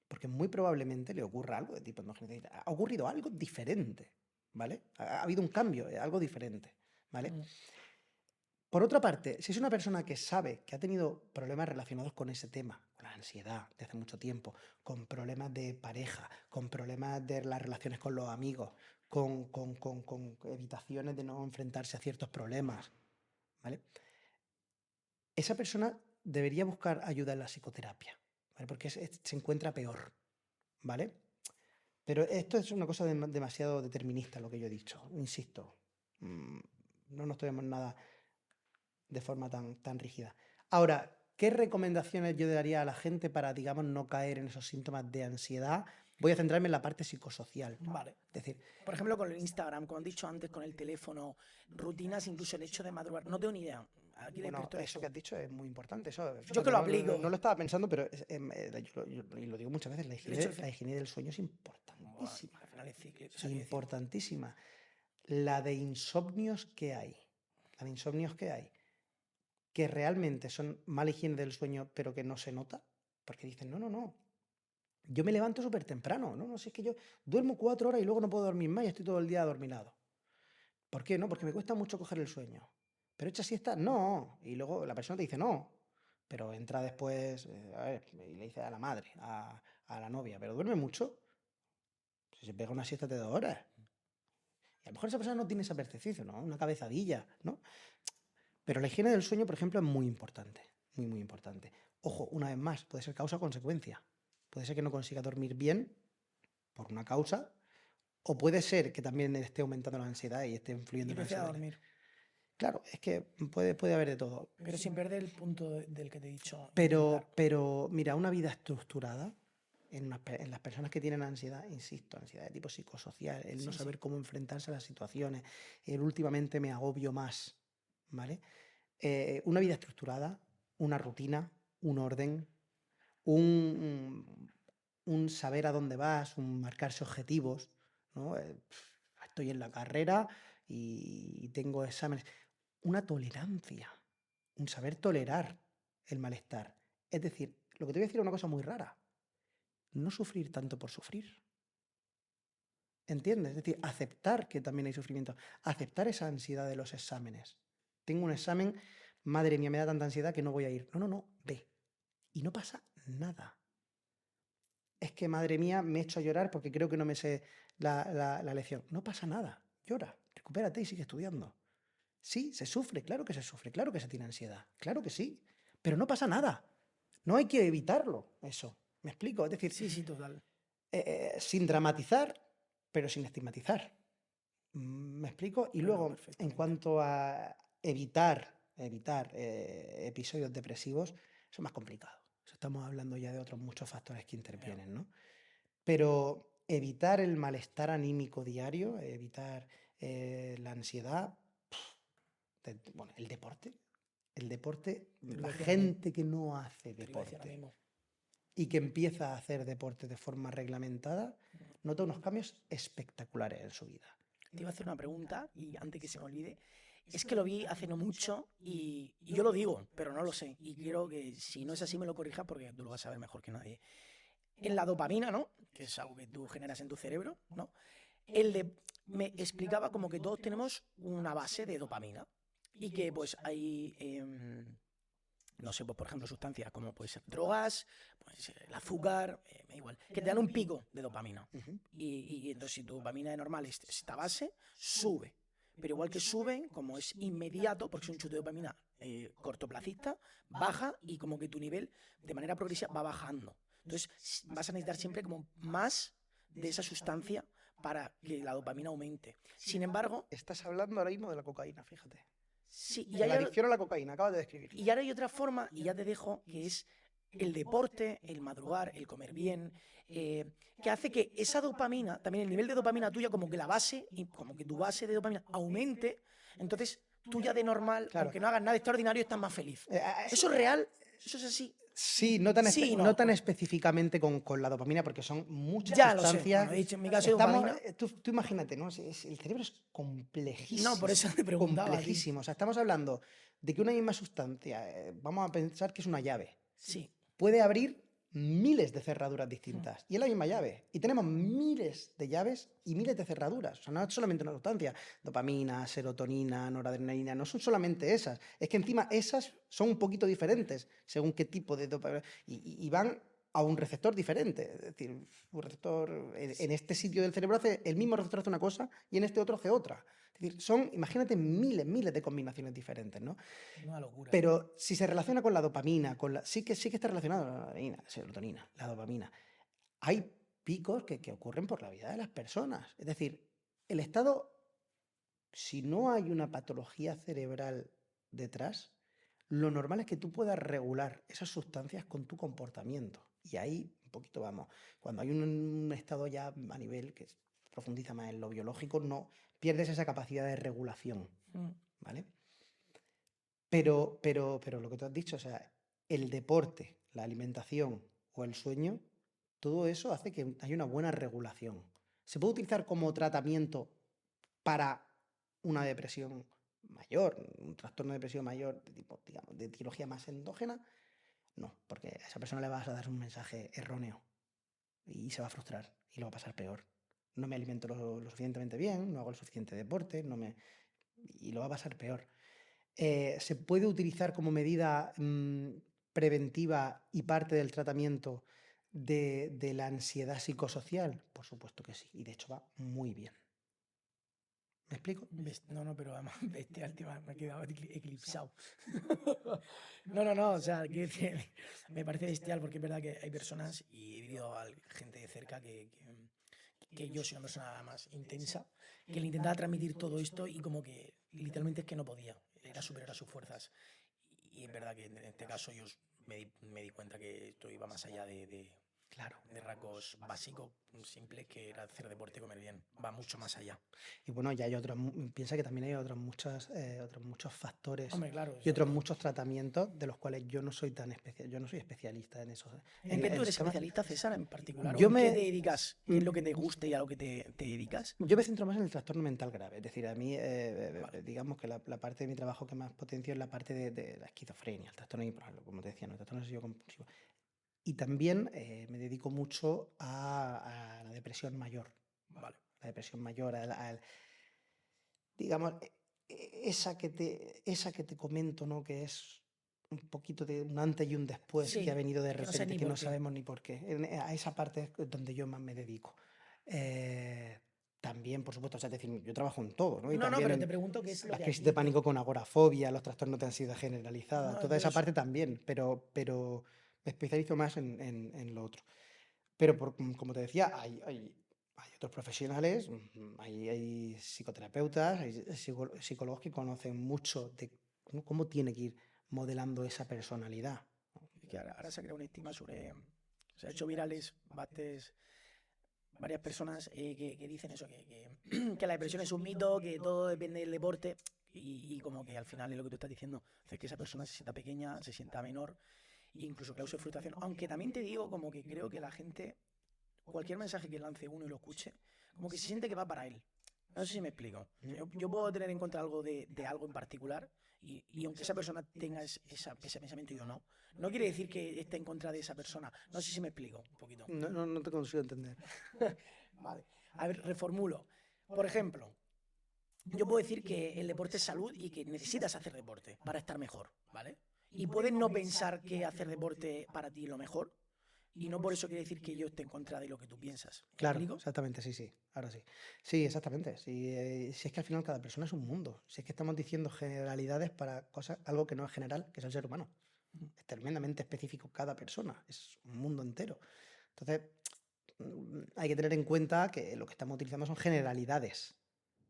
porque muy probablemente le ocurra algo de tipo endógeno. Ha ocurrido algo diferente, ¿vale? Ha habido un cambio, algo diferente, ¿vale? Por otra parte, si es una persona que sabe que ha tenido problemas relacionados con ese tema, con la ansiedad de hace mucho tiempo, con problemas de pareja, con problemas de las relaciones con los amigos, con evitaciones de no enfrentarse a ciertos problemas, ¿vale? Esa persona debería buscar ayuda en la psicoterapia, ¿vale? Porque se encuentra peor, ¿vale? Pero esto es una cosa demasiado determinista, lo que yo he dicho. Insisto, no nos tomemos nada de forma tan rígida. Ahora, ¿qué recomendaciones yo daría a la gente para, digamos, no caer en esos síntomas de ansiedad? Voy a centrarme en la parte psicosocial. Vale. Es decir, Por ejemplo, con el Instagram, como han dicho antes, con el teléfono, rutinas, incluso el hecho de madrugar. No tengo ni idea. Aquí bueno, despierto eso que esto. has dicho es muy importante. Eso, Yo fíjate, que lo aplico. no lo estaba pensando, pero y lo digo muchas veces, El hecho la higiene del sueño es Buah, importantísima. al final es ciclo, o sea, quiero decir, Importantísima. La de insomnios que hay. La de insomnios que hay. Que realmente son mala higiene del sueño, pero que no se nota. Porque dicen, no. Yo me levanto súper temprano. No, si es que yo duermo 4 horas y luego no puedo dormir más y estoy todo el día adormilado. ¿Por qué? No, porque me cuesta mucho coger el sueño. ¿Pero echa siesta? No. Y luego la persona te dice no. Pero entra después, y le dice a la madre, a la novia, ¿pero duerme mucho? Si se pega una siesta de 2 horas. Y a lo mejor esa persona no tiene esa percepción, ¿no? Una cabezadilla, ¿no? Pero la higiene del sueño, por ejemplo, es muy importante. Muy, muy importante. Ojo, una vez más, puede ser causa-consecuencia. Puede ser que no consiga dormir bien por una causa, o puede ser que también esté aumentando la ansiedad y esté influyendo y en la empecé a ansiedad. dormir. Claro, es que puede haber de todo. Pero sin perder el punto del que te he dicho. Pero mira, una vida estructurada en las personas que tienen ansiedad, insisto, ansiedad de tipo psicosocial, el no saber cómo enfrentarse a las situaciones, el últimamente me agobio más, ¿vale? Una vida estructurada, una rutina, un orden, un saber a dónde vas, un marcarse objetivos, ¿no? Estoy en la carrera y tengo exámenes. Una tolerancia, un saber tolerar el malestar. Es decir, lo que te voy a decir es una cosa muy rara. No sufrir tanto por sufrir. ¿Entiendes? Es decir, aceptar que también hay sufrimiento. Aceptar esa ansiedad de los exámenes. Tengo un examen, madre mía, me da tanta ansiedad que no voy a ir. No, ve. Y no pasa nada. Es que, madre mía, me he hecho a llorar porque creo que no me sé la lección. No pasa nada. Llora, recupérate y sigue estudiando. Sí, se sufre, claro que se sufre, claro que se tiene ansiedad, claro que sí, pero no pasa nada. No hay que evitarlo, eso. ¿Me explico? Es decir, Sí, total. sin dramatizar, pero sin estigmatizar. ¿Me explico? Y luego, en cuanto a evitar episodios depresivos, eso es más complicado. Eso estamos hablando ya de otros muchos factores que intervienen, ¿no? Pero evitar el malestar anímico diario, evitar la ansiedad, bueno, el deporte, la gente que no hace deporte y que empieza a hacer deporte de forma reglamentada, nota unos cambios espectaculares en su vida. Te iba a hacer una pregunta y antes que se me olvide. Es que lo vi hace no mucho y yo lo digo, pero no lo sé. Y quiero que si no es así me lo corrijas porque tú lo vas a saber mejor que nadie. En la dopamina, ¿no? Que es algo que tú generas en tu cerebro, ¿no? Me explicaba como que todos tenemos una base de dopamina y que pues hay, no sé, pues por ejemplo sustancias como puede ser drogas, pues el azúcar, me da igual, que te dan un pico de dopamina. Ujú. Y entonces si tu dopamina de normal es esta base, sube. Pero igual que sube, como es inmediato, porque es un chute de dopamina cortoplacista, baja y como que tu nivel de manera progresiva va bajando. Entonces vas a necesitar siempre como más de esa sustancia para que la dopamina aumente. Sin embargo, Estás hablando ahora mismo de la cocaína, fíjate. sí, De la adicción a la cocaína, acabas de describirlo. y ahora hay otra forma, y ya te dejo, que es el deporte, el madrugar, el comer bien, que hace que esa dopamina, también el nivel de dopamina tuya, como que la base, como que tu base de dopamina aumente, entonces tú ya de normal, Claro. aunque no hagas nada extraordinario, estás más feliz. Eh, ¿Eso es real? ¿Eso es así? Sí, no tan, Sí y no no. tan específicamente con la dopamina, porque son muchas Ya lo sé. sustancias. Bueno, he dicho en mi caso Estamos, dopamina. tú imagínate, ¿no? El cerebro es complejísimo. No, por eso te preguntaba a ti. Complejísimo. O sea, estamos hablando de que una misma sustancia, vamos a pensar que es una llave, Sí. puede abrir miles de cerraduras distintas. Y es la misma llave. Y tenemos miles de llaves y miles de cerraduras. O sea, no es solamente una sustancia. Dopamina, serotonina, noradrenalina, no son solamente esas. Es que encima esas son un poquito diferentes según qué tipo de dopamina. Y van a un receptor diferente. Es decir, un receptor en este sitio del cerebro hace, el mismo receptor hace una cosa y en este otro hace otra. Es decir, son, imagínate, miles de combinaciones diferentes, ¿no? Una locura. Pero si se relaciona con la dopamina, sí que está relacionado con la dopamina, la serotonina, la dopamina. Hay picos que ocurren por la vida de las personas. Es decir, el estado, si no hay una patología cerebral detrás, lo normal es que tú puedas regular esas sustancias con tu comportamiento. Y ahí un poquito vamos. Cuando hay un estado ya a nivel que profundiza más en lo biológico, no pierdes esa capacidad de regulación, ¿vale? Pero lo que tú has dicho, o sea, el deporte, la alimentación o el sueño, todo eso hace que haya una buena regulación. ¿Se puede utilizar como tratamiento para una depresión mayor, un trastorno de depresión mayor de tipo, digamos, de etiología más endógena? No, porque a esa persona le vas a dar un mensaje erróneo y se va a frustrar y lo va a pasar peor. No me alimento lo suficientemente bien, no hago el suficiente deporte, y lo va a pasar peor. ¿Se puede utilizar como medida preventiva y parte del tratamiento de la ansiedad psicosocial? Por supuesto que sí, y de hecho va muy bien. ¿Me explico? No, pero además bestial, tío, me he quedado eclipsado. No, o sea, me parece bestial porque es verdad que hay personas, y he vivido a gente de cerca que yo soy una persona más intensa, que le intentaba transmitir todo esto y como que literalmente es que no podía, era superior a sus fuerzas. Y es verdad que en este caso yo me di cuenta que esto iba más allá Claro. de rasgos básicos, simples, que era hacer deporte y comer bien. Va mucho más allá. Y bueno, ya hay otros, piensa que también hay otros muchos factores Hombre, claro. y otros muchos tratamientos de los cuales yo no soy tan especial, yo no soy especialista en eso. ¿En qué tú eres esos temas. especialista, César, en particular? Yo ¿O en me- qué te dedicas? ¿Qué es lo que te gusta y a lo que te dedicas? Yo me centro más en el trastorno mental grave, es decir, a mí, Vale. digamos que la parte de mi trabajo que más potencio es la parte de la esquizofrenia, el trastorno bipolario, como te decía, ¿no? El trastorno obsesivo compulsivo. Y también me dedico mucho a la depresión mayor, Vale. la depresión mayor, digamos, esa que te comento, ¿no? Que es un poquito de un antes y un después Sí, que ha venido de que no sé repente, ni que por no qué. sabemos ni por qué. A esa parte es donde yo más me dedico. Eh, También, por supuesto, o sea, es decir, yo trabajo en todo, ¿no? Y No, también pero en te pregunto qué es lo las que a crisis ti de pánico con agorafobia, los trastornos de ansiedad generalizada, No, toda pero esa eso. parte también, pero me especializo más en lo otro. Pero como te decía, hay otros profesionales, hay psicoterapeutas, hay psicólogos que conocen mucho de cómo tiene que ir modelando esa personalidad. Es que ahora se ha creado una estima sobre. Se ha hecho virales varias personas que dicen eso, que la depresión es un mito, que todo depende del deporte. Y como que al final es lo que tú estás diciendo, hace que esa persona se sienta pequeña, se sienta menor, e incluso cause frustración. Aunque también te digo como que creo que la gente, cualquier mensaje que lance uno y lo escuche, como que se siente que va para él. No sé si me explico. Yo puedo tener en contra algo de algo en particular y aunque esa persona tenga ese pensamiento y yo no, no quiere decir que esté en contra de esa persona. No sé si me explico un poquito. No te consigo entender. Vale. A ver, reformulo. Por ejemplo, yo puedo decir que el deporte es salud y que necesitas hacer deporte para estar mejor, ¿vale? Y puedes no pensar que hacer deporte para ti es lo mejor y no por eso quiere decir que yo esté en contra de lo que tú piensas. ¿Me Claro, explico? exactamente, sí, ahora sí. Sí, exactamente. Sí, si es que al final cada persona es un mundo. Si es que estamos diciendo generalidades para cosas, algo que no es general, que es el ser humano. Es tremendamente específico cada persona, es un mundo entero. Entonces, hay que tener en cuenta que lo que estamos utilizando son generalidades,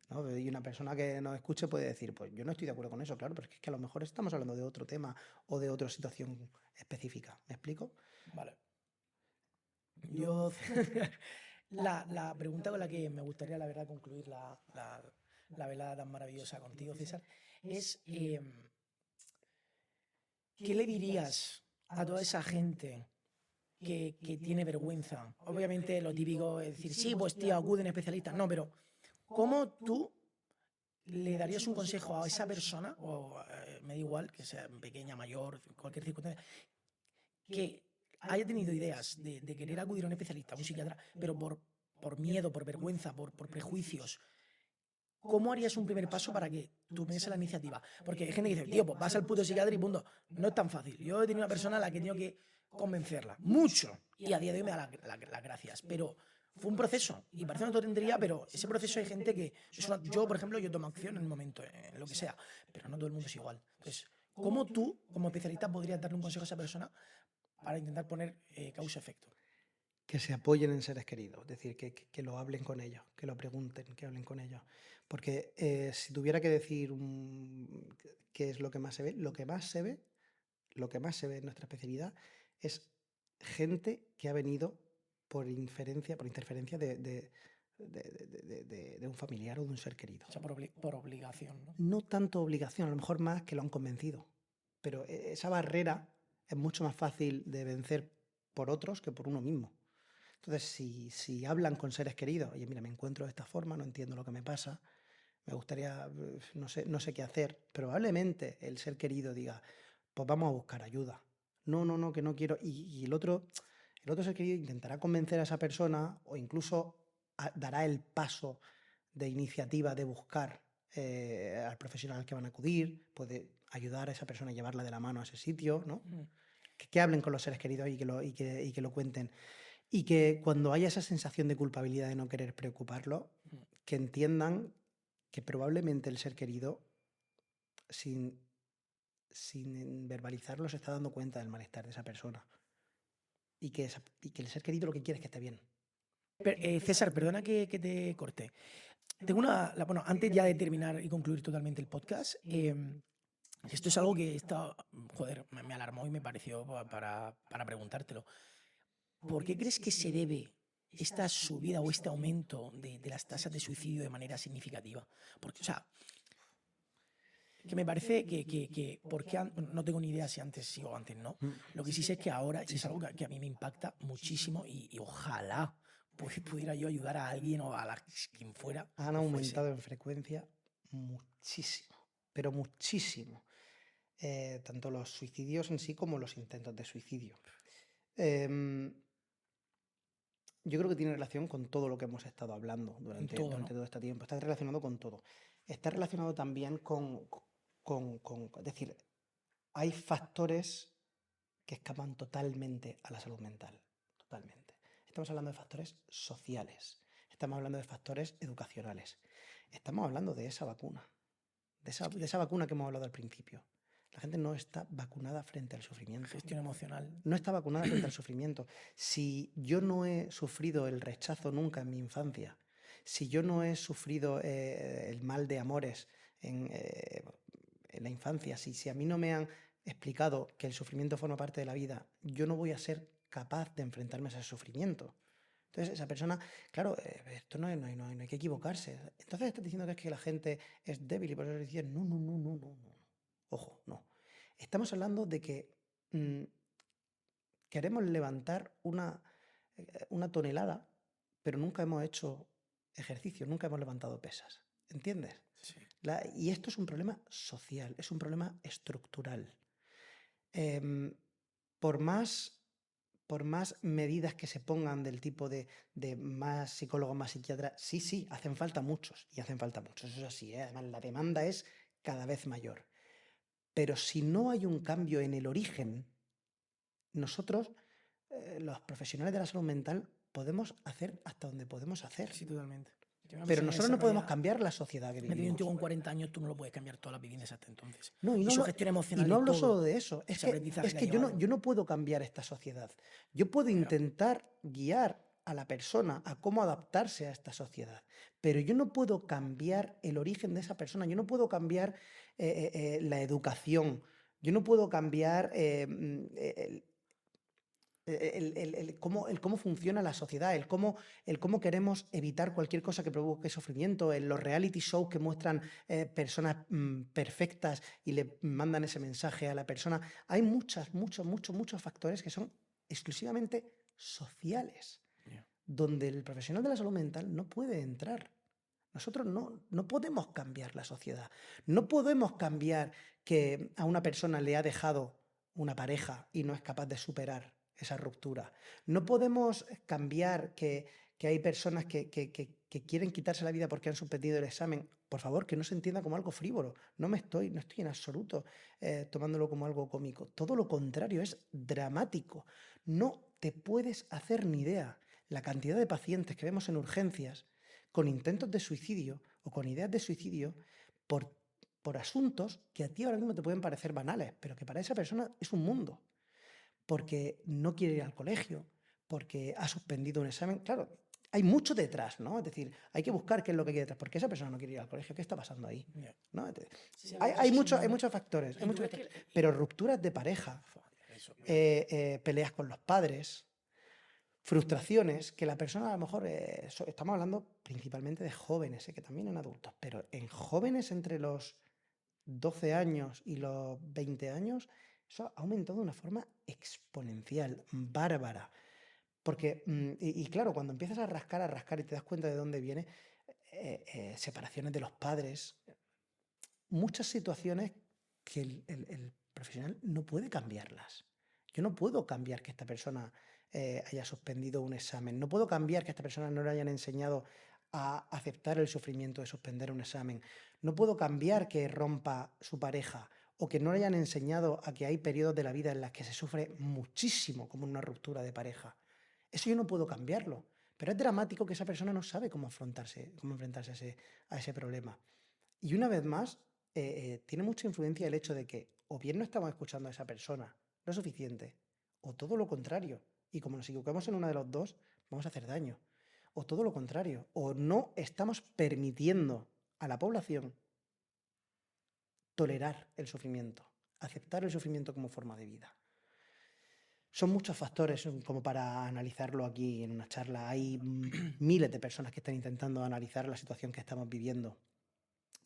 ¿no? Y una persona que nos escuche puede decir, pues yo no estoy de acuerdo con eso, claro, pero es que a lo mejor estamos hablando de otro tema o de otra situación específica. ¿Me explico? Vale. Yo, la pregunta con la que me gustaría, la verdad, concluir la velada tan maravillosa contigo, César, es ¿qué le dirías a toda esa gente que tiene vergüenza? Obviamente lo típico es decir, sí, pues tío, acuden especialistas. No, pero ¿cómo tú le darías un consejo a esa persona, o me da igual, que sea pequeña, mayor, cualquier circunstancia, que haya tenido ideas de querer acudir a un especialista, a un psiquiatra, pero por miedo, por vergüenza, por prejuicios? ¿Cómo harías un primer paso para que tuviese la iniciativa? Porque hay gente que dice, tío, pues vas al puto psiquiatra y punto. No es tan fácil. Yo he tenido una persona a la que he tenido que convencerla, mucho, y a día de hoy me da las gracias, pero fue un proceso, y parece una tontería, pero ese proceso hay gente que, yo, por ejemplo, yo tomo acción en el momento, en lo que sea, pero no todo el mundo es igual. Entonces, ¿cómo tú, como especialista, podrías darle un consejo a esa persona para intentar poner causa-efecto? Que se apoyen en seres queridos, es decir, que lo hablen con ellos, que lo pregunten, que hablen con ellos. Porque si tuviera que decir qué es lo que más se ve, lo que más se ve, lo que más se ve en nuestra especialidad es gente que ha venido por interferencia de un familiar o de un ser querido. O sea, por obligación, ¿no? No tanto obligación, a lo mejor más que lo han convencido. Pero esa barrera es mucho más fácil de vencer por otros que por uno mismo. Entonces, si hablan con seres queridos, oye, mira, me encuentro de esta forma, no entiendo lo que me pasa, me gustaría, no sé qué hacer, probablemente el ser querido diga, pues vamos a buscar ayuda. No, que no quiero. Y el otro ser querido intentará convencer a esa persona o incluso dará el paso de iniciativa de buscar al profesional al que van a acudir, puede ayudar a esa persona a llevarla de la mano a ese sitio, ¿no? Que hablen con los seres queridos y que lo cuenten. Y que cuando haya esa sensación de culpabilidad de no querer preocuparlo, que entiendan que probablemente el ser querido, sin verbalizarlo, se está dando cuenta del malestar de esa persona. Y que el ser querido lo que quiere es que esté bien. César, perdona que te corte. Tengo bueno, antes ya de terminar y concluir totalmente el podcast, esto es algo que está, joder, me alarmó y me pareció para preguntártelo. ¿Por qué crees que se debe esta subida o este aumento de las tasas de suicidio de manera significativa? Porque, o sea, que me parece porque no tengo ni idea si antes sí o antes no. Lo que sí sé es que ahora es algo que a mí me impacta muchísimo y ojalá pudiera yo ayudar a alguien o a quien fuera Han que fuese. aumentado en frecuencia muchísimo, pero muchísimo. Tanto los suicidios en sí como los intentos de suicidio. Em, yo creo que tiene relación con todo lo que hemos estado hablando En todo, ¿no? todo este tiempo. Está relacionado con todo. Está relacionado también es decir, hay factores que escapan totalmente a la salud mental. Totalmente. Estamos hablando de factores sociales. Estamos hablando de factores educacionales. Estamos hablando de esa vacuna. De esa vacuna que hemos hablado al principio. La gente no está vacunada frente al sufrimiento. Gestión emocional. No está vacunada frente al sufrimiento. Si yo no he sufrido el rechazo nunca en mi infancia, si yo no he sufrido el mal de amores en la infancia, si a mí no me han explicado que el sufrimiento forma parte de la vida, yo no voy a ser capaz de enfrentarme a ese sufrimiento. Entonces, esa persona, claro, esto no hay que equivocarse. Entonces estás diciendo que es que la gente es débil y por eso decían, no. Ojo, no. Estamos hablando de que queremos levantar una tonelada, pero nunca hemos hecho ejercicio, nunca hemos levantado pesas. ¿Entiendes? Sí. Y esto es un problema social, es un problema estructural. Em, por más, por más medidas que se pongan del tipo de más psicólogos, más psiquiatras, sí, hacen falta muchos, y hacen falta muchos, eso es así, ¿eh? Además, la demanda es cada vez mayor. Pero si no hay un cambio en el origen, nosotros, los profesionales de la salud mental, podemos hacer hasta donde podemos hacer. Sí, totalmente. Pero nosotros no podemos cambiar la sociedad que Me un vivimos. tío con 40 años, tú no lo puedes cambiar todas las viviendas hasta entonces. No, y su gestión emocional no hablo todo, solo de eso. ese aprendizaje Es que ha que llevado. yo no puedo cambiar esta sociedad. Yo puedo intentar guiar a la persona a cómo adaptarse a esta sociedad, pero yo no puedo cambiar el origen de esa persona. Yo no puedo cambiar la educación. Yo no puedo cambiar el cómo funciona la sociedad, el cómo queremos evitar cualquier cosa que provoque sufrimiento, en los reality shows que muestran personas perfectas y le mandan ese mensaje a la persona. Hay muchos factores que son exclusivamente sociales, donde el profesional de la salud mental no puede entrar. Nosotros no podemos cambiar la sociedad. No podemos cambiar que a una persona le ha dejado una pareja y no es capaz de superar esa ruptura. No podemos cambiar que hay personas que quieren quitarse la vida porque han suspendido el examen. Por favor, que no se entienda como algo frívolo. No estoy en absoluto tomándolo como algo cómico. Todo lo contrario, es dramático. No te puedes hacer ni idea la cantidad de pacientes que vemos en urgencias con intentos de suicidio o con ideas de suicidio por asuntos que a ti ahora mismo te pueden parecer banales, pero que para esa persona es un mundo. Porque no quiere ir al colegio, porque ha suspendido un examen. Claro, hay mucho detrás, ¿no? Es decir, hay que buscar qué es lo que hay detrás. ¿Por qué esa persona no quiere ir al colegio? ¿Qué está pasando ahí? ¿No? Hay muchos factores. Pero rupturas de pareja, peleas con los padres, frustraciones que la persona a lo mejor, estamos hablando principalmente de jóvenes, que también en adultos, pero en jóvenes entre los 12 años y los 20 años, eso ha aumentado de una forma exponencial, bárbara. Porque, y claro, cuando empiezas a rascar y te das cuenta de dónde viene, separaciones de los padres, muchas situaciones que el profesional no puede cambiarlas. Yo no puedo cambiar que esta persona haya suspendido un examen. No puedo cambiar que a esta persona no le hayan enseñado a aceptar el sufrimiento de suspender un examen. No puedo cambiar que rompa su pareja o que no le hayan enseñado a que hay periodos de la vida en los que se sufre muchísimo, como una ruptura de pareja. Eso yo no puedo cambiarlo. Pero es dramático que esa persona no sabe cómo enfrentarse a ese problema. Y una vez más, tiene mucha influencia el hecho de que o bien no estamos escuchando a esa persona lo suficiente, o todo lo contrario. Y como nos equivocamos en una de los dos, vamos a hacer daño. O todo lo contrario, o no estamos permitiendo a la población tolerar el sufrimiento, aceptar el sufrimiento como forma de vida. Son muchos factores como para analizarlo aquí en una charla. Hay miles de personas que están intentando analizar la situación que estamos viviendo.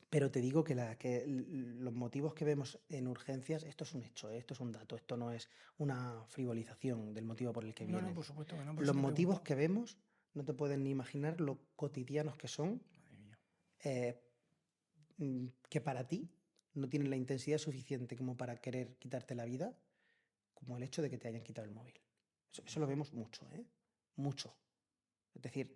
Pero te digo que los motivos que vemos en urgencias, esto es un hecho, esto es un dato, esto no es una frivolización del motivo por el que vienen. No, por supuesto que no. Los motivos que vemos, no te pueden ni imaginar lo cotidianos que son, que para ti no tienen la intensidad suficiente como para querer quitarte la vida, como el hecho de que te hayan quitado el móvil. Eso lo vemos mucho, mucho. Es decir,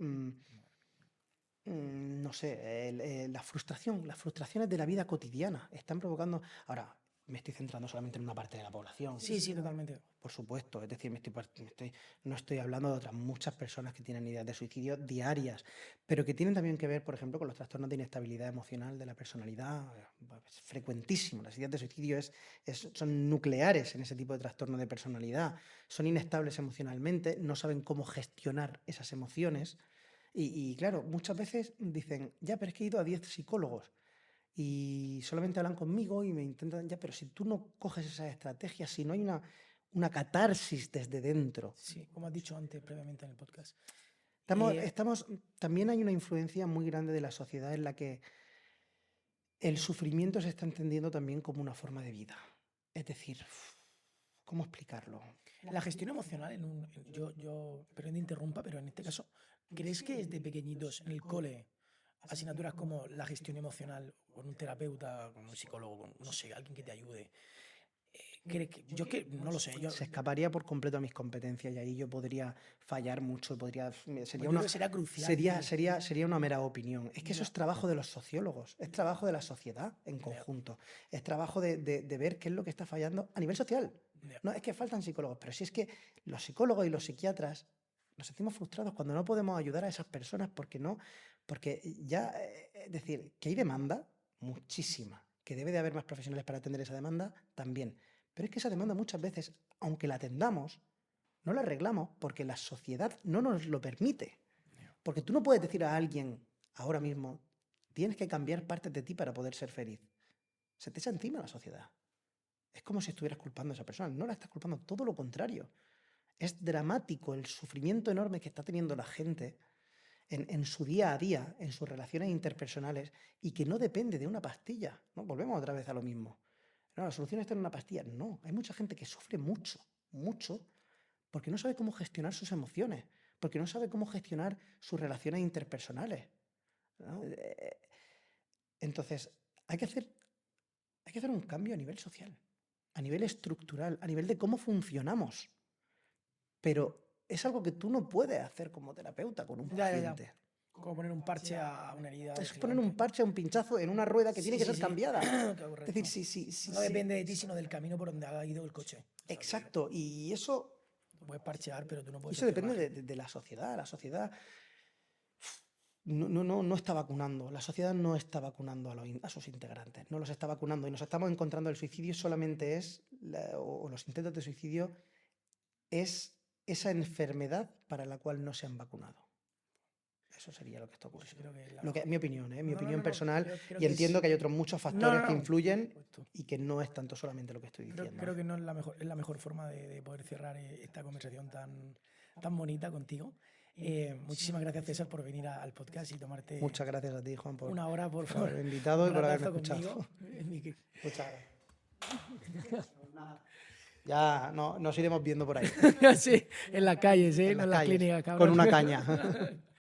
no sé, las frustraciones de la vida cotidiana están provocando. Ahora, me estoy centrando solamente en una parte de la población. Sí, totalmente. Por supuesto, es decir, no estoy hablando de otras muchas personas que tienen ideas de suicidio diarias, pero que tienen también que ver, por ejemplo, con los trastornos de inestabilidad emocional de la personalidad. Es frecuentísimo. Las ideas de suicidio son nucleares en ese tipo de trastorno de personalidad. Son inestables emocionalmente, no saben cómo gestionar esas emociones. Y claro, muchas veces dicen, ya, pero es que he ido a 10 psicólogos y solamente hablan conmigo y me intentan, ya, pero si tú no coges esas estrategias, si no hay una catarsis desde dentro. Sí, como has dicho antes previamente en el podcast. También hay una influencia muy grande de la sociedad en la que el sufrimiento se está entendiendo también como una forma de vida. Es decir, ¿cómo explicarlo? La gestión emocional, yo perdón, interrumpa, pero en este caso ¿Crees que desde pequeñitos en el cole, asignaturas como la gestión emocional, con un terapeuta, con un psicólogo, con, no sé, alguien que te ayude, yo que no lo sé, Se escaparía por completo a mis competencias y ahí yo podría fallar mucho, pues sería yo creo que sería crucial, sería una mera opinión. Es que eso Ya. es trabajo de los sociólogos, es trabajo de la sociedad en Ya. conjunto, es trabajo de ver qué es lo que está fallando a nivel social. Ya. No es que faltan psicólogos, pero sí es que los psicólogos y los psiquiatras nos sentimos frustrados cuando no podemos ayudar a esas personas porque ya, es decir, que hay demanda, muchísima, que debe de haber más profesionales para atender esa demanda, también. Pero es que esa demanda muchas veces, aunque la atendamos, no la arreglamos porque la sociedad no nos lo permite. Porque tú no puedes decir a alguien ahora mismo, tienes que cambiar partes de ti para poder ser feliz. Se te echa encima la sociedad. Es como si estuvieras culpando a esa persona. No la estás culpando, todo lo contrario. Es dramático el sufrimiento enorme que está teniendo la gente en su día a día, en sus relaciones interpersonales, y que no depende de una pastilla, ¿no? Volvemos otra vez a lo mismo. No, la solución está en una pastilla. No, hay mucha gente que sufre mucho, mucho, porque no sabe cómo gestionar sus emociones, porque no sabe cómo gestionar sus relaciones interpersonales, ¿no? Entonces, hay que hacer un cambio a nivel social, a nivel estructural, a nivel de cómo funcionamos. Pero es algo que tú no puedes hacer como terapeuta con un Ya. paciente. Como poner un parche a una herida. Es poner un parche, un pinchazo en una rueda que tiene que ser cambiada. Correcto. Es decir, sí, No depende de ti, sino del camino por donde ha ido el coche. O sea, exacto, y eso Tú puedes parchear, pero tú no puedes eso hacer depende magia. de la sociedad. La sociedad no está vacunando. La sociedad no está vacunando a sus integrantes. No los está vacunando. Y nos estamos encontrando el suicidio solamente o los intentos de suicidio es esa enfermedad para la cual no se han vacunado. Eso sería lo que está Pues ocurriendo. creo que Mi opinión, mi No, opinión personal. creo Y que entiendo que hay otros muchos factores que influyen por supuesto. y que no es tanto solamente lo que estoy diciendo. Creo que no es es la mejor forma de poder cerrar esta conversación tan bonita contigo. Muchísimas gracias, César, por venir al podcast y tomarte Muchas gracias a ti, Juan, por una hora por haberme invitado y por haberme ratazo escuchado. conmigo. Muchas gracias. Ya nos iremos viendo por ahí. Sí, en las calles, En no las en las calles, clínicas, cabrón. con una caña.